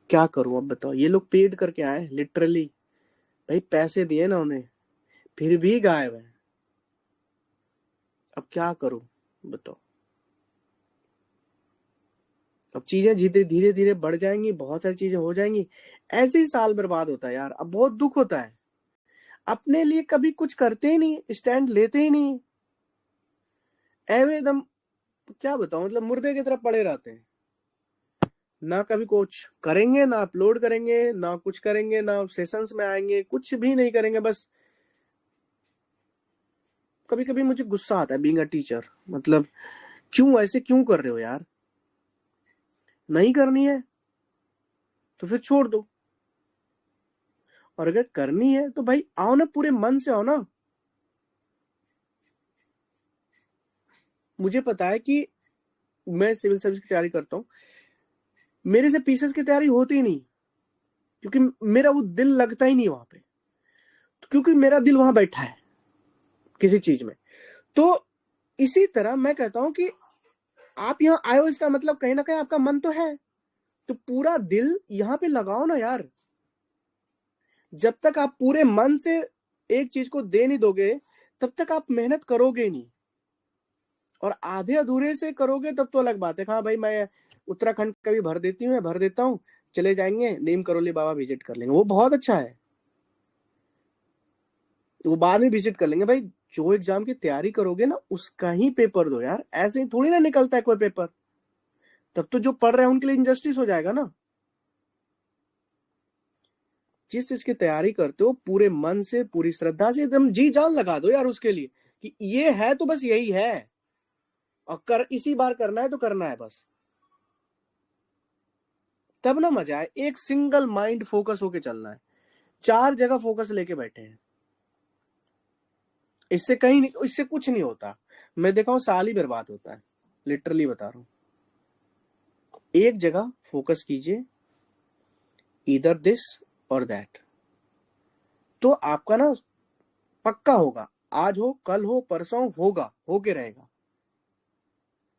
क्या करूं अब बताओ? ये लोग पेड करके आए लिटरली, भाई पैसे दिए ना उन्हें, फिर भी गायब है। अब क्या करूं बताओ। अब चीजें धीरे धीरे बढ़ जाएंगी, बहुत सारी चीजें हो जाएंगी, ऐसे ही साल बर्बाद होता है यार। अब बहुत दुख होता है, अपने लिए कभी कुछ करते ही नहीं, स्टैंड लेते ही नहीं, एकदम क्या बताऊं, मतलब मुर्दे की तरफ पड़े रहते हैं। ना कभी कुछ करेंगे, ना अपलोड करेंगे, ना कुछ करेंगे, ना सेशंस में आएंगे, कुछ भी नहीं करेंगे। बस कभी कभी मुझे गुस्सा आता है बीइंग अ टीचर, मतलब क्यों ऐसे क्यों कर रहे हो यार। नहीं करनी है तो फिर छोड़ दो, और अगर करनी है तो भाई आओ ना, पूरे मन से आओ ना। मुझे पता है कि मैं सिविल सर्विस की तैयारी करता हूँ, मेरे से पीसेस की तैयारी होती ही नहीं, क्योंकि मेरा वो दिल लगता ही नहीं वहां पे, क्योंकि मेरा दिल वहां बैठा है किसी चीज में। तो इसी तरह मैं कहता हूं कि आप यहाँ आए हो, इसका मतलब कहीं ना कहीं आपका मन तो है, तो पूरा दिल यहाँ पे लगाओ ना यार। जब तक आप पूरे मन से एक चीज को दे नहीं दोगे, तब तक आप मेहनत करोगे नहीं। और आधे अधूरे से करोगे तब तो अलग बात है। हाँ भाई, मैं उत्तराखंड का भी भर देती हूँ, भर देता हूँ, चले जाएंगे नीम करोली बाबा विजिट कर लेंगे, वो बहुत अच्छा है, वो बाद में विजिट कर लेंगे। भाई जो एग्जाम की तैयारी करोगे ना, उसका ही पेपर दो यार, ऐसे ही थोड़ी ना निकलता है कोई पेपर। तब तो जो पढ़ रहे हैं उनके लिए इंजस्टिस हो जाएगा ना। जिस चीज की तैयारी करते हो पूरे मन से, पूरी श्रद्धा से, एकदम जी जान लगा दो यार उसके लिए, कि ये है तो बस यही है, और इसी बार करना है तो करना है बस। तब ना मजा आए। एक सिंगल माइंड फोकस होके चलना है, चार जगह फोकस लेके बैठे हैं, इससे कहीं नहीं, इससे कुछ नहीं होता। मैं देखा हूं साल ही बर्बाद होता है, लिटरली बता रहा हूं। एक जगह फोकस कीजिए, इधर दिस और दैट, तो आपका ना पक्का होगा। आज हो, कल हो, परसों होगा, होके रहेगा।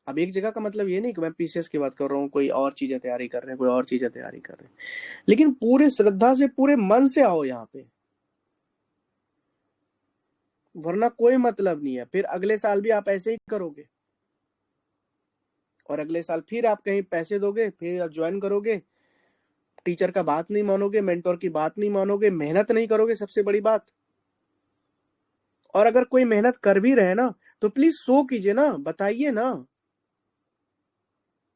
अब एक जगह का मतलब ये नहीं कि मैं पीसीएस की बात कर रहा हूँ, कोई और चीजें तैयारी कर रहे हैं, कोई और चीजें तैयारी कर रहे हैं, लेकिन पूरे श्रद्धा से, पूरे मन से आओ यहाँ पे, वरना कोई मतलब नहीं है। फिर अगले साल भी आप ऐसे ही करोगे, और अगले साल फिर आप कहीं पैसे दोगे, फिर आप ज्वाइन करोगे, टीचर का बात नहीं मानोगे, मेंटोर की बात नहीं मानोगे, मेहनत नहीं करोगे, सबसे बड़ी बात। और अगर कोई मेहनत कर भी रहे ना, तो प्लीज शो कीजिए ना, बताइए ना।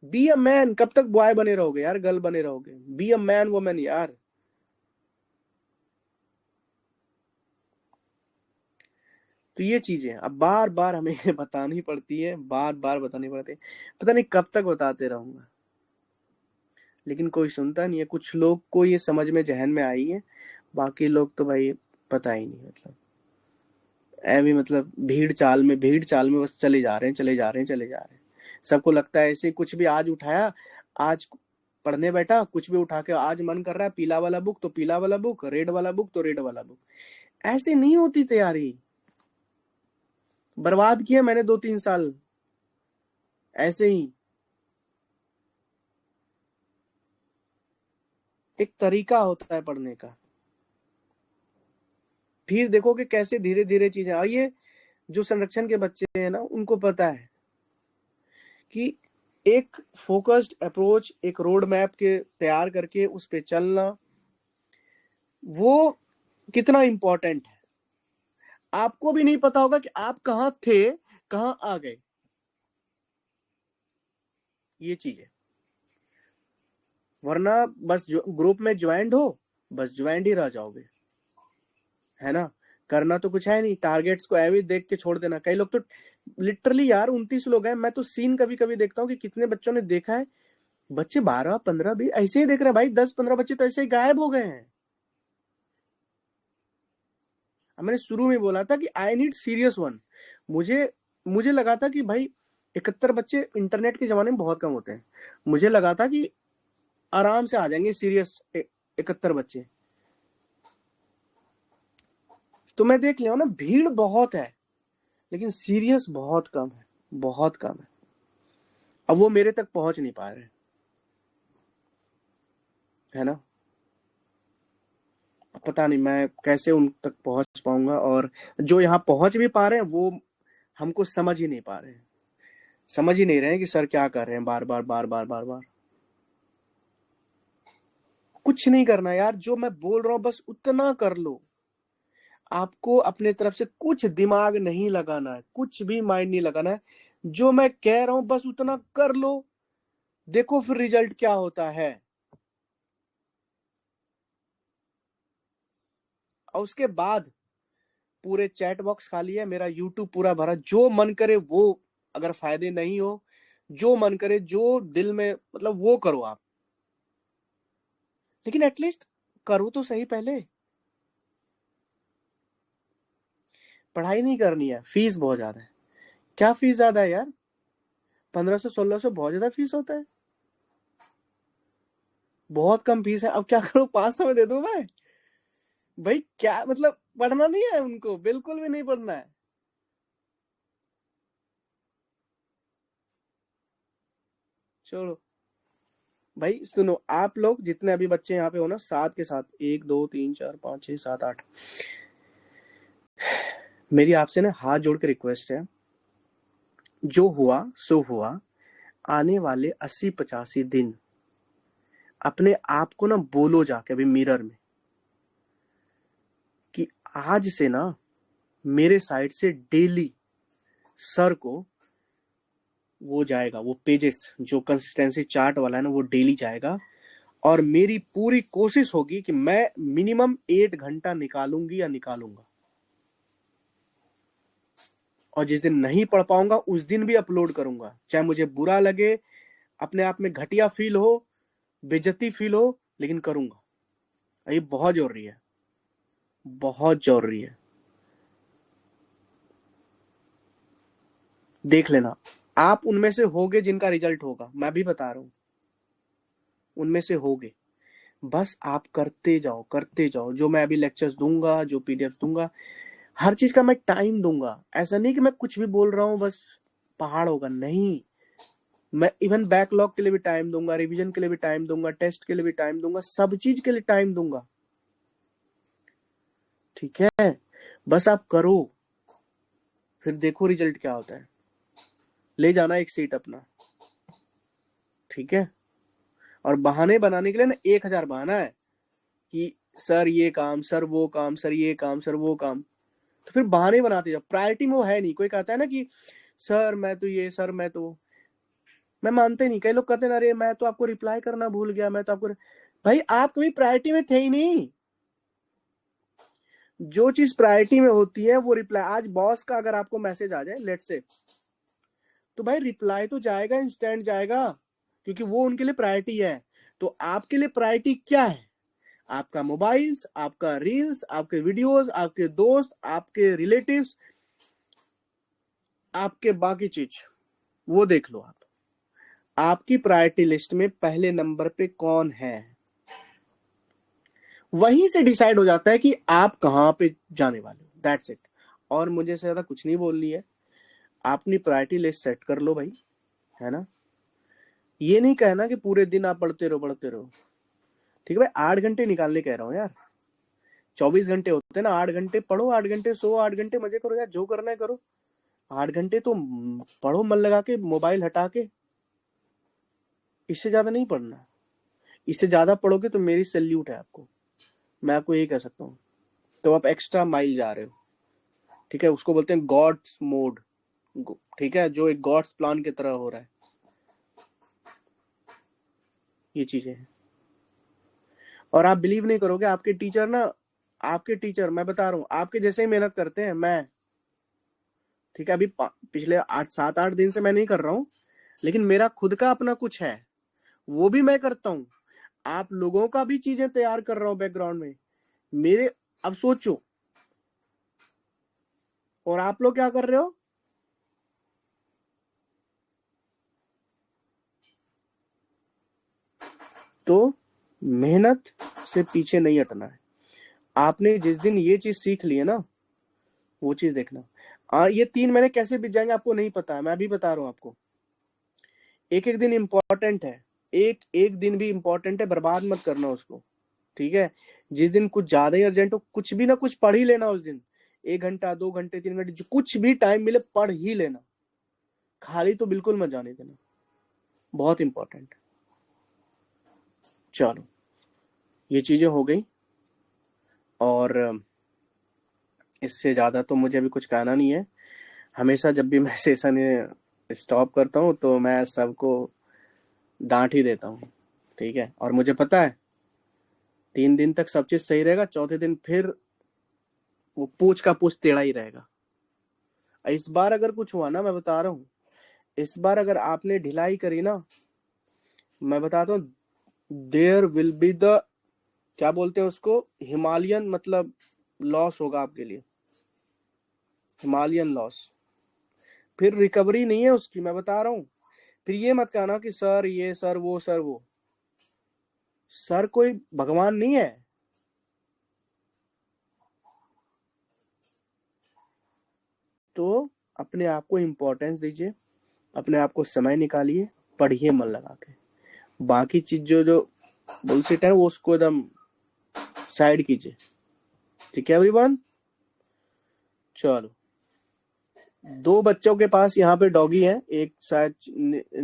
Be a man. कब तक बॉय बने रहोगे यार, गर्ल बने रहोगे? बी अ मैन वुमन यार। तो ये चीजें अब बार बार हमें बतानी पड़ती है, बार बार बतानी पड़ती है। पता नहीं कब तक बताते रहूंगा, लेकिन कोई सुनता नहीं है। कुछ लोग को ये समझ में, जहन में आई है, बाकी लोग तो भाई पता ही नहीं। मतलब ऐवी, मतलब भीड़ चाल में बस चले जा रहे हैं, चले जा रहे हैं, चले जा रहे हैं। सबको लगता है ऐसे, कुछ भी आज उठाया, आज पढ़ने बैठा, कुछ भी उठा के आज मन कर रहा है पीला वाला बुक तो पीला वाला बुक, रेड वाला बुक तो रेड वाला बुक। ऐसे नहीं होती तैयारी। बर्बाद किया मैंने 2-3 साल ऐसे ही। एक तरीका होता है पढ़ने का, फिर देखोगे कैसे धीरे धीरे चीजें। और ये जो संरक्षण के बच्चे हैं ना, उनको पता है कि एक फोकस्ड अप्रोच, एक रोड मैप के तैयार करके उस पे चलना, वो कितना इंपॉर्टेंट है। आपको भी नहीं पता होगा कि आप कहाँ थे, कहाँ आ गए। ये चीज है। वरना बस जो ग्रुप में ज्वाइंट हो, बस ज्वाइंट ही रह जाओगे, है ना। करना तो कुछ है नहीं, टारगेट्स को ऐसे देख के छोड़ देना। कई लोग तो लिटरली यार 29 लोग हैं, मैं तो सीन कभी कभी देखता हूँ कि कितने बच्चों ने देखा है, बच्चे 12-15 भी ऐसे ही देख रहे हैं भाई, 10-15 बच्चे तो ऐसे ही गायब हो गए हैं। अब मैंने शुरू में बोला था कि आई नीड सीरियस वन। मुझे मुझे लगा था कि भाई 71 बच्चे इंटरनेट के जमाने में बहुत कम होते हैं, मुझे लगा था कि आराम से आ जाएंगे सीरियस 71 बच्चे। तो मैं देख लिया ना, भीड़ बहुत है लेकिन सीरियस बहुत कम है, बहुत कम है। अब वो मेरे तक पहुंच नहीं पा रहे, है ना। पता नहीं मैं कैसे उन तक पहुंच पाऊंगा, और जो यहाँ पहुंच भी पा रहे हैं वो हमको समझ ही नहीं पा रहे हैं, समझ ही नहीं रहे हैं कि सर क्या कर रहे हैं। बार बार बार बार बार बार कुछ नहीं करना यार, जो मैं बोल रहा हूं बस उतना कर लो। आपको अपने तरफ से कुछ दिमाग नहीं लगाना है, कुछ भी माइंड नहीं लगाना है, जो मैं कह रहा हूं बस उतना कर लो, देखो फिर रिजल्ट क्या होता है। और उसके बाद पूरे चैट बॉक्स खाली है, मेरा यूट्यूब पूरा भरा, जो मन करे वो, अगर फायदे नहीं हो, जो मन करे, जो दिल में मतलब वो करो आप, लेकिन एटलीस्ट करो तो सही। पहले पढ़ाई नहीं करनी है, फीस बहुत ज्यादा है। क्या फीस ज्यादा है यार? 1500-1600 बहुत ज्यादा फीस होता है, बहुत कम फीस है। अब क्या करूं, 500 में दे दूं मैं? भाई क्या मतलब, पढ़ना नहीं है उनको, बिल्कुल भी नहीं पढ़ना है। चलो भाई सुनो, आप लोग जितने अभी बच्चे यहाँ पे हो ना, साथ के साथ 1 2 3 4 5 6 7 8, मेरी आपसे ना हाथ जोड़ के रिक्वेस्ट है, जो हुआ सो हुआ। आने वाले 80-85 दिन अपने आप को ना बोलो जाके अभी मिरर में कि आज से ना मेरे साइड से डेली सर को वो जाएगा, वो पेजेस जो कंसिस्टेंसी चार्ट वाला है ना, वो डेली जाएगा। और मेरी पूरी कोशिश होगी कि मैं मिनिमम 8 घंटा निकालूंगी या निकालूंगा। और जिस दिन नहीं पढ़ पाऊंगा उस दिन भी अपलोड करूंगा, चाहे मुझे बुरा लगे, अपने आप में घटिया फील हो, बेइज्जती फील हो, लेकिन करूंगा। ये बहुत जरूरी है, बहुत जरूरी है। देख लेना, आप उनमें से होगे जिनका रिजल्ट होगा, मैं भी बता रहा हूं, उनमें से होगे। बस आप करते जाओ करते जाओ। जो मैं अभी लेक्चर्स दूंगा, जो पीडीएफ दूंगा, हर चीज का मैं टाइम दूंगा। ऐसा नहीं कि मैं कुछ भी बोल रहा हूं बस पहाड़ होगा, नहीं। मैं इवन बैकलॉग के लिए भी टाइम दूंगा, रिवीजन के लिए भी टाइम दूंगा, टेस्ट के लिए भी टाइम दूंगा, सब चीज के लिए टाइम दूंगा। ठीक है, बस आप करो, फिर देखो रिजल्ट क्या होता है। ले जाना एक सीट अपना, ठीक है। और बहाने बनाने के लिए ना 1000 बहाना है कि सर ये काम, सर वो काम, सर ये काम, सर वो काम। तो फिर बहाने बनाते जाओ, प्रायोरिटी में वो है नहीं। कोई कहता है ना कि सर मैं तो ये, सर मैं तो, मैं मानते नहीं। कई लोग कहते हैं अरे मैं तो आपको रिप्लाई करना भूल गया, मैं तो आपको। भाई आप कभी प्रायोरिटी में थे ही नहीं। जो चीज प्रायोरिटी में होती है वो रिप्लाई। आज बॉस का अगर आपको मैसेज आ जाए लेट से, तो भाई रिप्लाई तो जाएगा, इंस्टेंट जाएगा, क्योंकि वो उनके लिए प्रायोरिटी है। तो आपके लिए प्रायोरिटी क्या है? आपका मोबाइल्स, आपका रील्स, आपके वीडियोस, आपके दोस्त, आपके रिलेटिव्स, आपके बाकी चीज, वो देख लो आप। आपकी प्रायोरिटी लिस्ट में पहले नंबर पे कौन है, वहीं से डिसाइड हो जाता है कि आप कहां पे जाने वाले हो। That's it. और मुझे से ज्यादा कुछ नहीं बोलनी है। अपनी प्रायोरिटी लिस्ट सेट कर लो भाई, है ना। ये नहीं कहना कि पूरे दिन आप पढ़ते रहो पढ़ते रहो। ठीक है भाई, 8 घंटे निकालने कह रहा हूँ यार। 24 घंटे होते हैं ना, 8 घंटे पढ़ो, 8 घंटे सो, 8 घंटे मजे करो यार, जो करना है करो। 8 घंटे तो पढ़ो मन लगा के, मोबाइल हटा के। इससे ज्यादा नहीं पढ़ना। इससे ज्यादा पढ़ोगे तो मेरी सैल्यूट है आपको, मैं आपको ये कह सकता हूँ। तो आप एक्स्ट्रा माइल जा रहे हो, ठीक है। उसको बोलते हैं गॉड्स मोड, ठीक है, जो एक गॉड्स प्लान की तरह हो रहा है। ये चीजें हैं। और आप बिलीव नहीं करोगे, आपके टीचर ना, आपके टीचर मैं बता रहा हूँ आपके जैसे ही मेहनत करते हैं। मैं, ठीक है, अभी पिछले 7-8 दिन से मैं नहीं कर रहा हूँ, लेकिन मेरा खुद का अपना कुछ है, वो भी मैं करता हूँ। आप लोगों का भी चीजें तैयार कर रहा हूँ बैकग्राउंड में मेरे। अब सोचो, और आप लोग क्या कर रहे हो? तो मेहनत से पीछे नहीं हटना है। आपने जिस दिन ये चीज सीख ली है ना, वो चीज देखना। ये 3 महीने कैसे बीत जाएंगे आपको नहीं पता है, मैं भी बता रहा हूँ आपको। एक एक दिन इंपॉर्टेंट है, एक एक दिन भी इंपॉर्टेंट है, बर्बाद मत करना उसको, ठीक है। जिस दिन कुछ ज्यादा ही अर्जेंट हो, कुछ भी ना कुछ पढ़ ही लेना उस दिन। 1 घंटा 2 घंटे 3 घंटे जो कुछ भी टाइम मिले पढ़ ही लेना, खाली तो बिल्कुल मत जाने देना, बहुत इंपॉर्टेंट। चलो ये चीजें हो गई, और इससे ज्यादा तो मुझे अभी कुछ कहना नहीं है। हमेशा जब भी मैं सेशन स्टॉप करता हूँ तो मैं सबको डांट ही देता हूँ, ठीक है। और मुझे पता है 3 दिन तक सब चीज सही रहेगा, चौथे दिन फिर वो पूछ का पूछ टेढ़ा ही रहेगा। इस बार अगर कुछ हुआ ना, मैं बता रहा हूँ, इस बार अगर आपने ढिलाई करी ना, मैं बताता हूँ, देयर विल बी द, क्या बोलते हैं उसको, हिमालयन, मतलब लॉस होगा आपके लिए, हिमालयन लॉस। फिर रिकवरी नहीं है उसकी, मैं बता रहा हूँ। फिर ये मत कहना कि सर ये सर वो सर वो, सर कोई भगवान नहीं है। तो अपने आप को इम्पोर्टेंस दीजिए, अपने आप को समय निकालिए, पढ़िए मन लगा के। बाकी चीज जो जो बुलशिट है वो उसको एकदम साइड कीजिए, ठीक है एवरीवन। चलो 2 बच्चों के पास यहाँ पे डॉगी है, एक शायद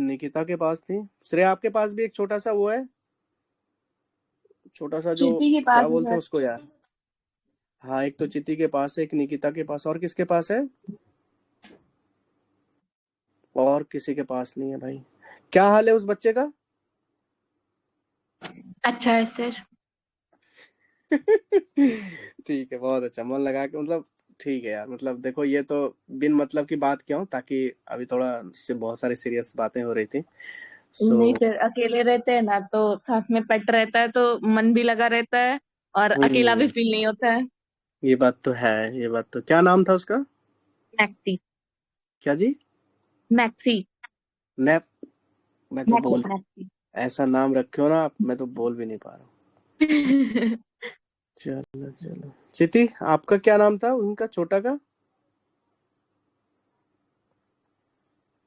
निकिता के पास थी, श्रेया आपके पास भी एक छोटा सा वो है, छोटा सा जो चींटी के क्या पास है बोलते हैं सर। उसको यार। हाँ एक तो चिति के पास है, एक निकिता के पास, और किसके पास है? और किसी के पास नहीं है भाई। क्या हाल है उस बच्चे का? अच्छा है सर। ठीक है, बहुत अच्छा, मन लगा के, मतलब ठीक है यार। मतलब देखो ये तो बिन मतलब की बात क्यों, ताकि अभी थोड़ा इससे बहुत सारी सीरियस बातें हो रही थी। नहीं सो सर, अकेले रहते हैं ना तो साथ में पेट रहता है तो मन भी लगा रहता है और अकेला भी फील नहीं होता है। ये बात तो है, ये बात तो। क्या नाम था उसका? मैक्सी। क्या जी? मैक्सी। नैप? मैं तो बोल, मैक्सी। ऐसा नाम रखे हो ना आप, मैं तो बोल भी नहीं पा रहा हूँ। चलो चलो, चिति आपका क्या नाम था उनका छोटा का?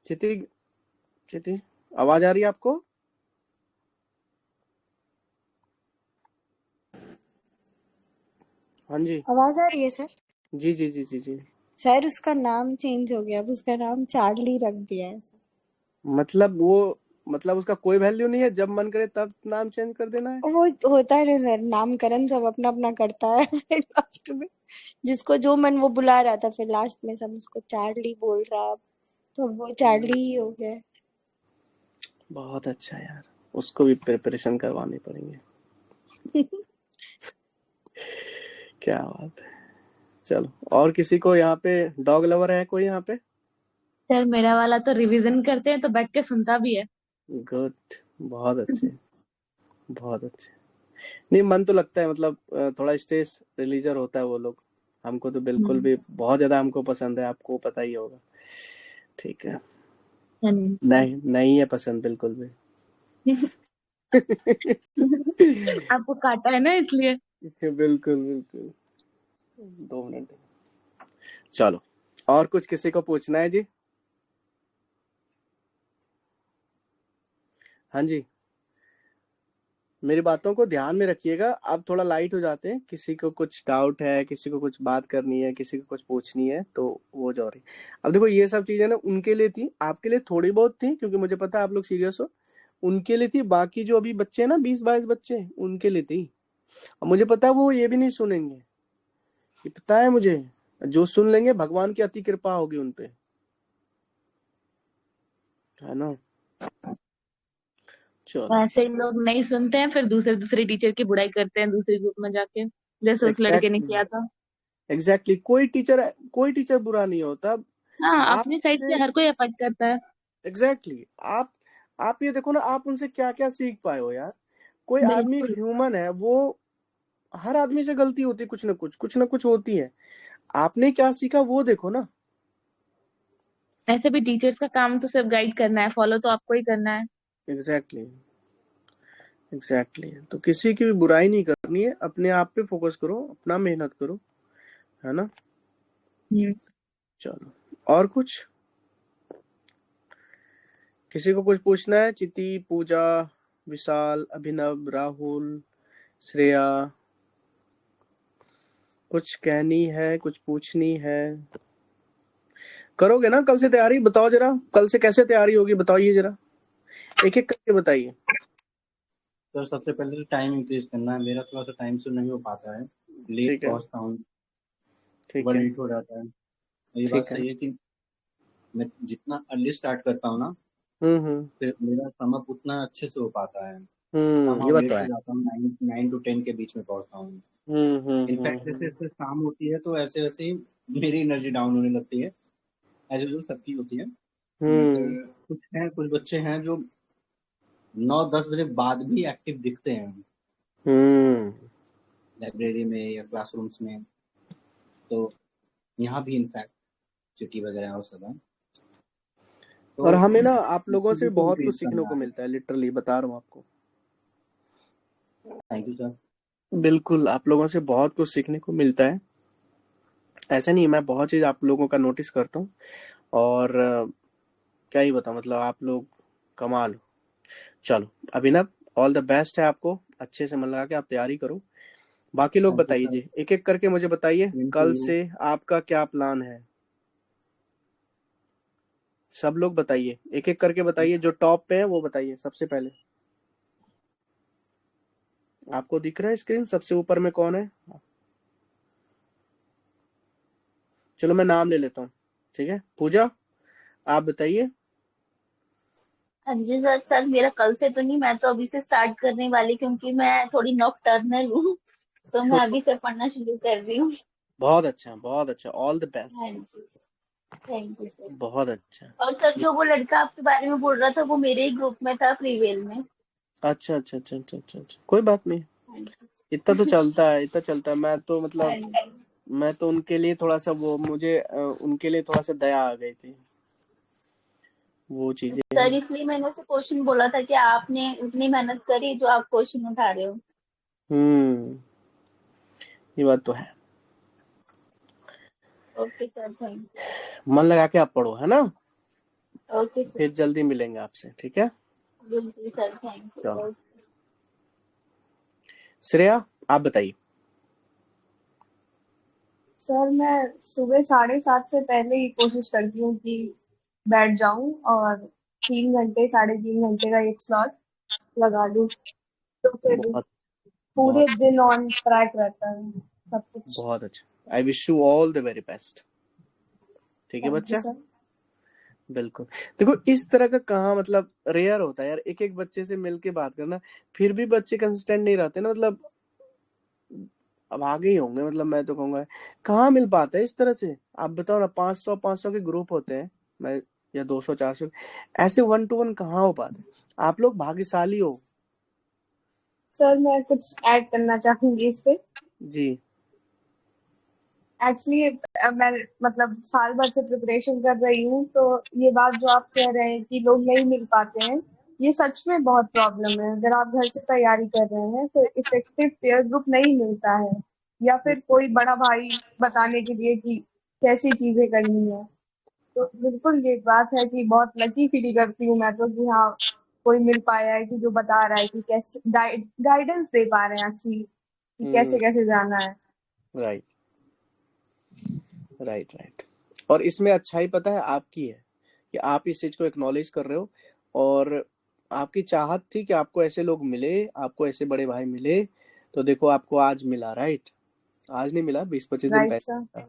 चिति, चिति आवाज आ रही है आपको? हाँ जी, आवाज आ रही है सर? जी जी जी जी जी। सर उसका नाम चेंज हो गया, अब उसका नाम चार्ली रख दिया है सर। मतलब वो, मतलब उसका कोई वैल्यू नहीं है, जब मन करे तब नाम चेंज कर देना है? वो होता है ना सर, नामकरण सब अपना अपना करता है। फिर लास्ट में जिसको जो मन वो बुला रहा था, फिर लास्ट में सब उसको चार्ली बोल रहा, तो वो चार्ली ही हो गया। बहुत अच्छा यार, उसको भी प्रिपरेशन करवाने पड़ेंगे। क्या बात है। चलो, और किसी को यहाँ पे डॉग लवर है कोई यहाँ पे? सर मेरा वाला तो रिवीजन करते हैं तो बैठ के सुनता भी है। गुड, बहुत अच्छे, बहुत अच्छे। नहीं मन तो लगता है, मतलब थोड़ा स्ट्रेस रिलीजर होता है वो लोग। हमको तो बिल्कुल भी बहुत ज्यादा हमको पसंद है, आपको पता ही होगा, ठीक है। नहीं नहीं है पसंद बिल्कुल भी। आपको काटा है ना इसलिए। बिल्कुल बिल्कुल। 2 मिनट। चलो, और कुछ किसी को पूछना है जी? हाँ जी, मेरी बातों को ध्यान में रखिएगा। आप थोड़ा लाइट हो जाते हैं, किसी को कुछ डाउट है, किसी को कुछ बात करनी है, किसी को कुछ पूछनी है, तो वो जो रही। अब देखो ये सब चीजें ना उनके लिए थी, आपके लिए थोड़ी बहुत थी, क्योंकि मुझे पता है आप लोग सीरियस हो। उनके लिए थी, बाकी जो अभी बच्चे हैं ना 20-22 बच्चे, उनके लिए थी। और मुझे पता है वो ये भी नहीं सुनेंगे, ये पता है मुझे। जो सुन लेंगे भगवान की अति कृपा होगी उनपे, है ना। चलो, ऐसे लोग नहीं सुनते हैं, फिर दूसरे दूसरे टीचर की बुराई करते हैं दूसरे ग्रुप में जाके, जैसे उस लड़के ने किया था। एग्जैक्टली, कोई टीचर बुरा नहीं होता। हाँ, आप अपनी साइड से हर कोई एफर्ट करता है। एग्जैक्टली, आप ये देखो ना, आप उनसे क्या क्या सीख पाए हो यार। कोई आदमी बिल्कुल। ह्यूमन है, वो हर आदमी से गलती होती है, कुछ ना कुछ होती है। आपने क्या सीखा वो देखो ना। ऐसे भी टीचर्स का काम तो सिर्फ गाइड करना है, फॉलो तो आपको ही करना है। Exactly, exactly. तो किसी की भी बुराई नहीं करनी है, अपने आप पे फोकस करो, अपना मेहनत करो, है ना। चलो, और कुछ किसी को कुछ पूछना है? चिति, पूजा, विशाल, अभिनव, राहुल, श्रेया, कुछ कहनी है, कुछ पूछनी है? करोगे ना कल से तैयारी? बताओ जरा, कल से कैसे तैयारी होगी बताइए जरा, एक एक करके बताइए। सर सबसे पहले तो टाइम इंक्रीज करना है, मेरा थोड़ा सा टाइम से नहीं हो पाता है, लेट ठीक है, पहुंचता हूँ, ठीक सुबह है, लेट हो जाता है। ये बात ठीक है। सही है कि मैं जितना अर्ली स्टार्ट करता हूँ ना, हम्म। फिर मेरा समअप उतना अच्छे से हो पाता है। कम ये और बात तो लेट हो है। जाता हूँ, 9 to 10 के बीच में पहुंचता हूँ। इनफैक्ट जैसे हम्म। जैसे शाम होती है तो ऐसे वैसे ही मेरी एनर्जी डाउन होने लगती है, एज यूजुअल सबकी होती है। बट हम्म। कुछ बच्चे हैं जो 9-10 बजे बाद भी एक्टिव दिखते हैं हम्म। लाइब्रेरी में या क्लासरूम्स में। तो यहाँ भी इनफैक्ट सिटी वगैरह और सब है, और तो हमें ना आप लोगों से एक्टिविटी को बहुत इंक्रीज कुछ सीखने करना को है। मिलता है, लिटरली बता रहा हूँ आपको। Thank you sir. बिल्कुल, आप लोगों से बहुत कुछ सीखने को मिलता है। ऐसा नहीं, मैं बहुत चीज आप लोगों का नोटिस करता हूँ। और क्या ही बताऊँ, मतलब आप लोग कमाल हो। चलो अभिनव, ऑल द बेस्ट है आपको, अच्छे से मन लगा के आप तैयारी करो। बाकी लोग थैंक यू बताइए सर। जी, एक एक करके मुझे बताइए, सेम टू कल यू। से आपका क्या प्लान है? सब लोग बताइए, एक एक करके बताइए, जो टॉप पे है वो बताइए सबसे पहले। आपको दिख रहा है स्क्रीन सबसे ऊपर में कौन है? चलो मैं नाम ले लेता हूँ, ठीक है। पूजा, आप बताइए। हाँ जी सर। सर मेरा कल से तो नहीं, मैं तो अभी से स्टार्ट करने वाली, क्योंकि मैं थोड़ी नॉकटर्नल हूँ, तो मैं अभी से पढ़ना शुरू कर रही हूँ। बहुत अच्छा, बहुत अच्छा, ऑल द हाँ बेस्ट। जी, थैंक यू सर। बहुत अच्छा। और सर जो वो लड़का आपके बारे में बोल रहा था, वो मेरे ही ग्रुप में था, फ्रीवेल में। अच्छा अच्छा अच्छा अच्छा अच्छा अच्छा, कोई बात नहीं, हाँ जी। इतना तो चलता है, इतना चलता है। मैं तो हाँ मतलब, जी मैं तो उनके लिए थोड़ा सा वो, मुझे उनके लिए थोड़ा सा दया आ गई थी, वो चीजें सर, हैं। इसलिए मैंने उसे क्वेश्चन बोला था कि आपने उतनी मेहनत करी जो आप क्वेश्चन उठा रहे हो। हम्म, ये बात तो है। ओके सर, थैंक मन लगा के आप पढ़ो, है ना? यू। Okay sir. फिर जल्दी मिलेंगे आपसे, ठीक है। बिल्कुल सर, थैंक चलो, यू। श्रेया, आप बताइए। सर मैं सुबह 7:30 से पहले ही कोशिश करती हूँ कि बैठ जाऊं और 3 घंटे 3.5 घंटे का एक स्लॉट लगा लूं, तो फिर बहुत पूरे बहुत दिन ऑन ट्रैक रहता है सब कुछ। बहुत अच्छा, आई wish you all the very best, ठीक है थैंक यू बच्चा। सर। बिल्कुल। देखो इस तरह का कहाँ, मतलब रेयर होता है यार, एक एक बच्चे से मिलके बात करना। फिर भी बच्चे कंसिस्टेंट नहीं रहते ना, मतलब अब आगे ही होंगे, मतलब मैं तो कहूंगा कहाँ मिल पाता है इस तरह से। आप बताओ ना, 500 के ग्रुप होते हैं, मैं या 200 400, ऐसे 1 to 1 कहाँ हो पाते? आप लोग भाग्यशाली हो। सर मैं कुछ ऐड करना चाहूंगी इस पे। जी। एक्चुअली मैं मतलब साल भर से प्रिपरेशन कर रही हूँ, तो ये बात जो आप कह रहे हैं कि लोग नहीं मिल पाते हैं, ये सच में बहुत प्रॉब्लम है। अगर आप घर से तैयारी कर रहे हैं तो इफेक्टिव पेयर ग्रुप नहीं मिलता है, या फिर कोई बड़ा भाई बताने के लिए कि कैसी चीजें करनी है। तो बिल्कुल ये बात है कि बहुत लकी फील करती हूँ मैं तो, कि हाँ कोई मिल पाया है कि जो बता रहा है कि कैसे गाइडेंस दे पा रहे हैं अच्छी, कि कैसे हम्म। कैसे जाना है। Right, right, right. और इसमें अच्छाई पता है आपकी है, कि आप इस चीज को एक्नॉलेज कर रहे हो, और आपकी चाहत थी कि आपको ऐसे लोग मिले, आपको ऐसे बड़े भाई मिले। तो देखो आपको आज मिला, राइट? आज नहीं मिला, 20-25 दिन राइट सर। पहले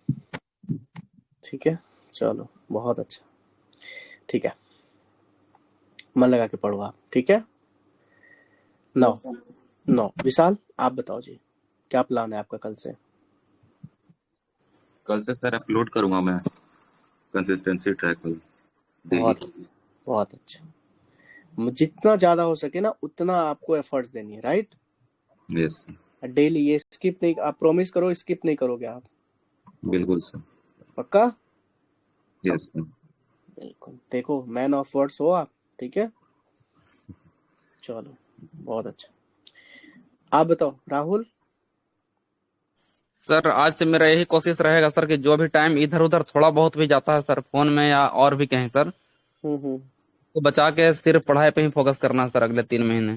मिला। ठीक है, चलो बहुत अच्छा, ठीक है। मन लगा के पढ़ो आप, ठीक है। नौ, यस सर। नौ विशाल, आप बताओ जी, क्या प्लान है आपका कल से? कल से सर अपलोड करूंगा मैं कंसिस्टेंसी ट्रैक पर डेली। बहुत, बहुत अच्छा। जितना ज्यादा हो सके ना उतना आपको एफर्ट्स देनी है, राइट? यस डेली, ये स्किप नहीं, आप प्रॉमिस करो स्किप नहीं करोगे आप, बिल्कुल सर। पक्का? Yes sir. बिल्कुल, देखो मैन ऑफ वर्ड्स हो आप, ठीक है। चलो बहुत अच्छा। आप बताओ राहुल। सर आज से मेरा यही कोशिश रहेगा सर कि जो भी टाइम इधर उधर थोड़ा बहुत भी जाता है सर, फोन में या और भी कहीं सर, हम्म। तो बचा के सिर्फ पढ़ाई पे ही फोकस करना है सर अगले 3 महीने।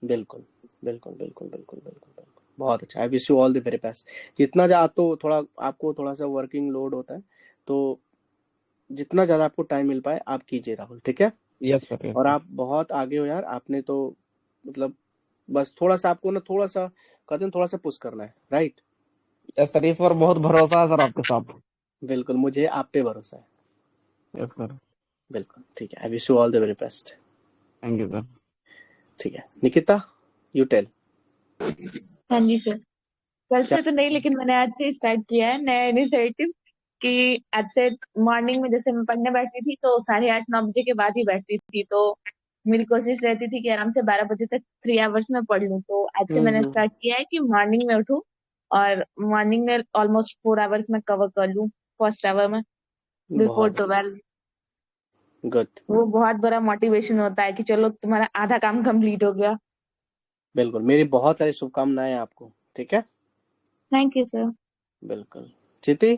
बिल्कुल बिल्कुल बिल्कुल बिल्कुल बिल्कुल बिल्कुल, बहुत अच्छा, आई wish you all the very best. जितना ज़्यादा तो थोड़ा आपको थोड़ा सा वर्किंग लोड होता है, तो जितना ज़्यादा आपको टाइम मिल पाए आप कीजिए राहुल, ठीक है। यस सर, यस और सर। आप बहुत आगे हो यार, आपने तो मतलब बस थोड़ा सा आपको ना थोड़ा सा कहते हैं थोड़ा सा पुश करना है, राइट। यस सर, इस पर बहुत भरोसा है सर आपके साथ। बिल्कुल, मुझे आप पे भरोसा है। Yes sir. बिल्कुल ठीक है, आई wish you all the very best. Thank you sir. ठीक है निकिता, यू टेल। हाँ जी सर। कल क्या? से तो नहीं, लेकिन मैंने आज से स्टार्ट किया है नया इनिशिएटिव कि आज से मॉर्निंग में जैसे मैं पढ़ने बैठती थी तो 8:30-9 बजे के बाद ही बैठती थी, तो मेरी कोशिश रहती थी कि आराम से 12 बजे तक 3 आवर्स में पढ़ लूँ। तो आज से मैंने हम्म। स्टार्ट किया है कि मॉर्निंग में उठूँ और मॉर्निंग में ऑलमोस्ट 4 आवर्स में कवर कर लूँ, फर्स्ट आवर में बिफोर बहुत 12। गुड। वो बहुत बड़ा मोटिवेशन होता है कि चलो तुम्हारा आधा काम कंप्लीट हो गया। बिल्कुल, मेरी बहुत सारी शुभकामनाएं आपको, ठीक है। Thank you sir. बिल्कुल। चिति,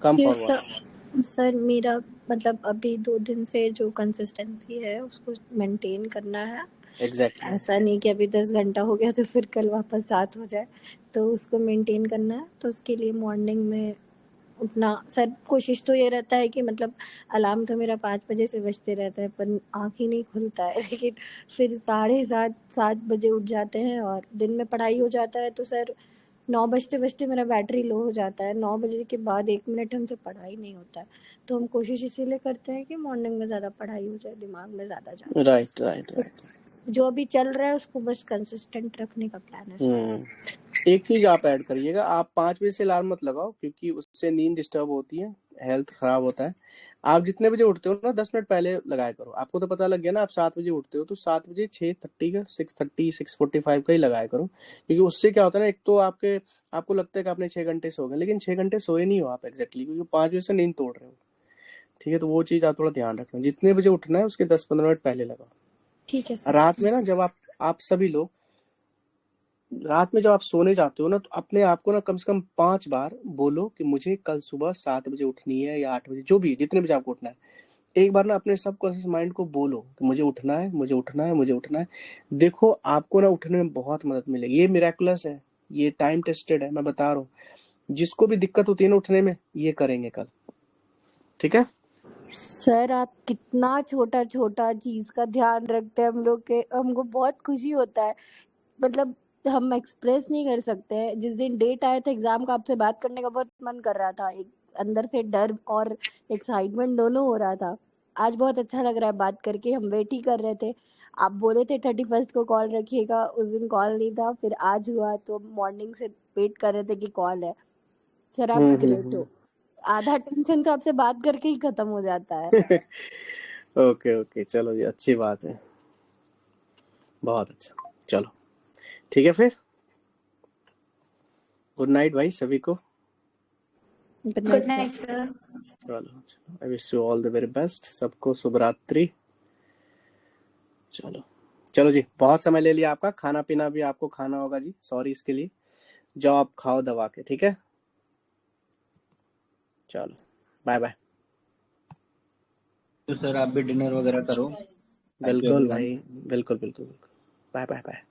कम यस फॉरवर्ड। सर। सर मेरा मतलब अभी 2 दिन से जो कंसिस्टेंसी है उसको मेंटेन करना है। एग्जैक्टली। ऐसा नहीं कि अभी 10 घंटा हो गया तो फिर कल वापस 7 हो जाए, तो उसको मेंटेन करना है। तो उसके लिए मॉर्निंग में उठना सर, कोशिश तो ये रहता है कि मतलब अलार्म तो मेरा 5 बजे से बजते रहता है पर आँख ही नहीं खुलता है लेकिन फिर 7:30 बजे उठ जाते हैं और दिन में पढ़ाई हो जाता है, तो सर 9 बजते बजते मेरा बैटरी लो हो जाता है। 9 बजे के बाद 1 मिनट हमसे पढ़ा ही नहीं होता है, तो हम कोशिश इसीलिए करते हैं कि मॉर्निंग में ज़्यादा पढ़ाई हो जाए, दिमाग में ज़्यादा जाए। राइट राइट तो राइट। जो अभी चल रहा है उसको बस कंसिस्टेंट रखने का प्लान है सर। एक चीज आप ऐड करिएगा, आप 5 बजे से अलार्म मत लगाओ क्योंकि उससे नींद डिस्टर्ब होती है, हेल्थ खराब होता है। आप जितने बजे उठते हो ना 10 मिनट पहले लगाया करो। आपको तो पता लग गया ना, आप 7 बजे उठते हो तो 7 बजे 6:30 का 6:30 6:45 का ही लगाया करो, क्योंकि उससे क्या होता है ना, एक तो आपको लगता है कि आपने 6 घंटे सो गए, लेकिन 6 घंटे सोए नहीं हो आप एग्जैक्टली, क्योंकि 5 बजे से नींद तोड़ रहे हो। ठीक है, तो वो चीज आप थोड़ा ध्यान रखना, जितने बजे उठना है उसके 10-15 मिनट पहले लगाओ। ठीक है सर। रात में ना जब आप सभी लोग रात में जब आप सोने जाते हो ना, तो अपने आप को ना कम से कम 5 बार बोलो कि मुझे कल सुबह 7 बजे उठनी है या 8 बजे, जो भी जितने बजे आपको उठना है। एक बार ना अपने सबकॉन्शियस माइंड को बोलो कि मुझे उठना है, मुझे उठना है, मुझे उठना है। देखो आपको ना उठने में बहुत मदद मिलेगी, ये मिरेकुलस है, ये टाइम टेस्टेड है, मैं बता रहा हूँ। जिसको भी दिक्कत होती है ना उठने में, ये करेंगे कल, ठीक है। सर आप कितना छोटा छोटा चीज का ध्यान रखते हैं हम लोग के, हमको बहुत खुशी होता है। मतलब हम एक्सप्रेस नहीं कर सकते हैं। जिस दिन डेट आया था एग्जाम का, आपसे बात करने का बहुत मन कर रहा था, एक अंदर से डर और एक्साइटमेंट दोनों हो रहा था। आज बहुत अच्छा लग रहा है बात करके, हम वेट ही कर रहे थे। आप बोले थे 31st को कॉल रखिएगा, उस दिन कॉल नहीं था, फिर आज हुआ तो मॉर्निंग से वेट कर रहे थे कि कॉल है। सर आप ग्रेट हो। आधा टेंशन तो आपसे बात करके ही खत्म हो जाता है। ओके ओके, चलो जी, अच्छी बात है, बहुत अच्छा। चलो ठीक है फिर, गुड नाइट भाई सभी को। Good good night night sir. Sir. चलो I wish you all the very best, सबको शुभ रात्रि। चलो चलो जी, बहुत समय ले लिया आपका, खाना पीना भी आपको खाना होगा जी, सॉरी इसके लिए। जाओ आप खाओ दबा के, ठीक है। चलो बाय बाय। तो सर आप भी डिनर वगैरह करो। थैंक यू बिल्कुल एवरीवन। भाई, बिल्कुल बिल्कुल बिल्कुल। Bye bye bye.